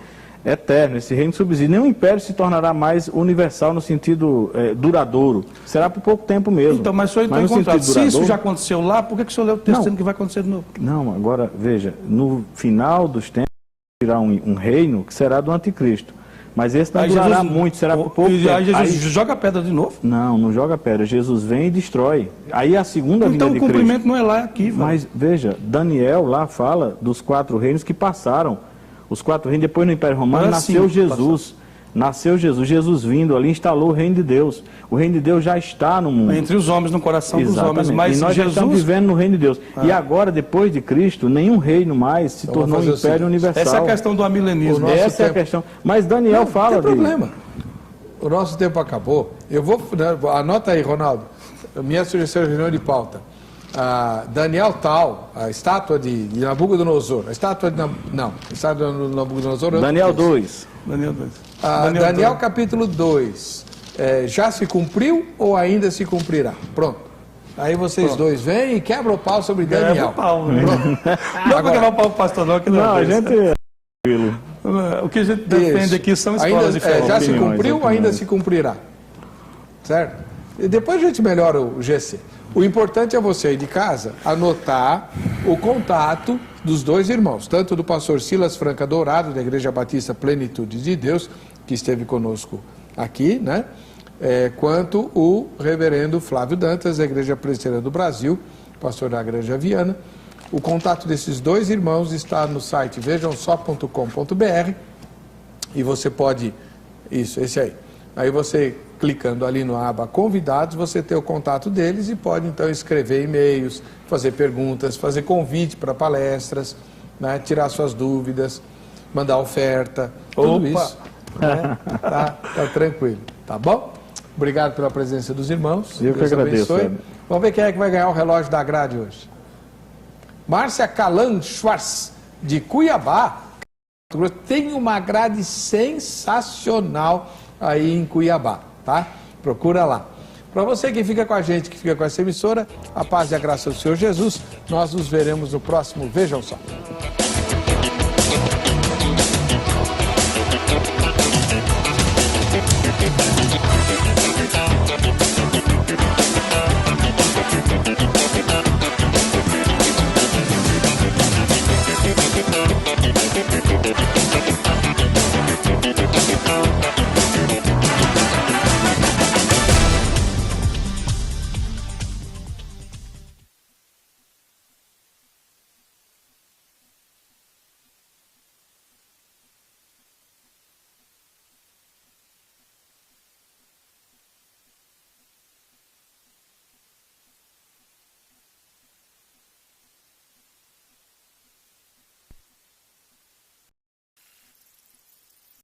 eterno, esse reino subsiste. Nenhum império se tornará mais universal no sentido duradouro. Será por pouco tempo mesmo. Então, mas o senhor está encontrado. Se isso já aconteceu lá, por que o senhor leu o texto dizendo que vai acontecer de novo? Não, agora, veja, no final dos tempos, virá um reino que será do anticristo. Mas esse não durará muito, será por pouco tempo. Aí Jesus joga a pedra de novo? Não joga pedra. Jesus vem e destrói. Aí a segunda vinda de Cristo. Então o cumprimento não é lá, é aqui. Mas, veja, Daniel lá fala dos 4 reinos que passaram. Os 4 reinos, depois no Império Romano, nasceu Jesus. Nasceu Jesus. Jesus vindo ali, instalou o reino de Deus. O reino de Deus já está no mundo. Entre os homens, no coração dos homens. Mas e nós já estamos vivendo no reino de Deus. E agora, depois de Cristo, nenhum reino mais se tornou um império universal. Essa é a questão do amilenismo. Essa é a questão. Mas Daniel fala dele. Não tem problema. O nosso tempo acabou. Anota aí, Ronaldo. Minha sugestão de reunião de pauta. Daniel tal, a estátua de Nabucodonosor, a estátua de Nabucodonosor. Daniel 2. Daniel capítulo 2. Já se cumpriu ou ainda se cumprirá? Pronto. Aí vocês dois vêm e quebram o pau sobre Daniel. Quebra o pau, né? Não vou quebrar o pau pro pastor, não, que não a gente o que a gente defende aqui são escolas diferentes. Já se cumpriu ou ainda se cumprirá? Certo? E depois a gente melhora o GC. O importante é você aí de casa anotar o contato dos 2 irmãos, tanto do pastor Silas Franca Dourado, da Igreja Batista Plenitude de Deus, que esteve conosco aqui, né? Quanto o reverendo Flávio Dantas, da Igreja Presbiteriana do Brasil, pastor da Granja Viana. O contato desses 2 irmãos está no site vejamsó.com.br e você pode, esse aí. Aí você, clicando ali no aba convidados, você tem o contato deles e pode então escrever e-mails, fazer perguntas, fazer convite para palestras, né, tirar suas dúvidas, mandar oferta, tudo isso. Né, tá tranquilo, tá bom? Obrigado pela presença dos irmãos. Eu Deus que agradeço. Abençoe. Vamos ver quem é que vai ganhar o relógio da grade hoje. Márcia Calan Schwartz, de Cuiabá. Tem uma grade sensacional aí em Cuiabá, tá? Procura lá. Para você que fica com a gente, que fica com essa emissora, a paz e a graça do Senhor Jesus, nós nos veremos no próximo Vejam Só.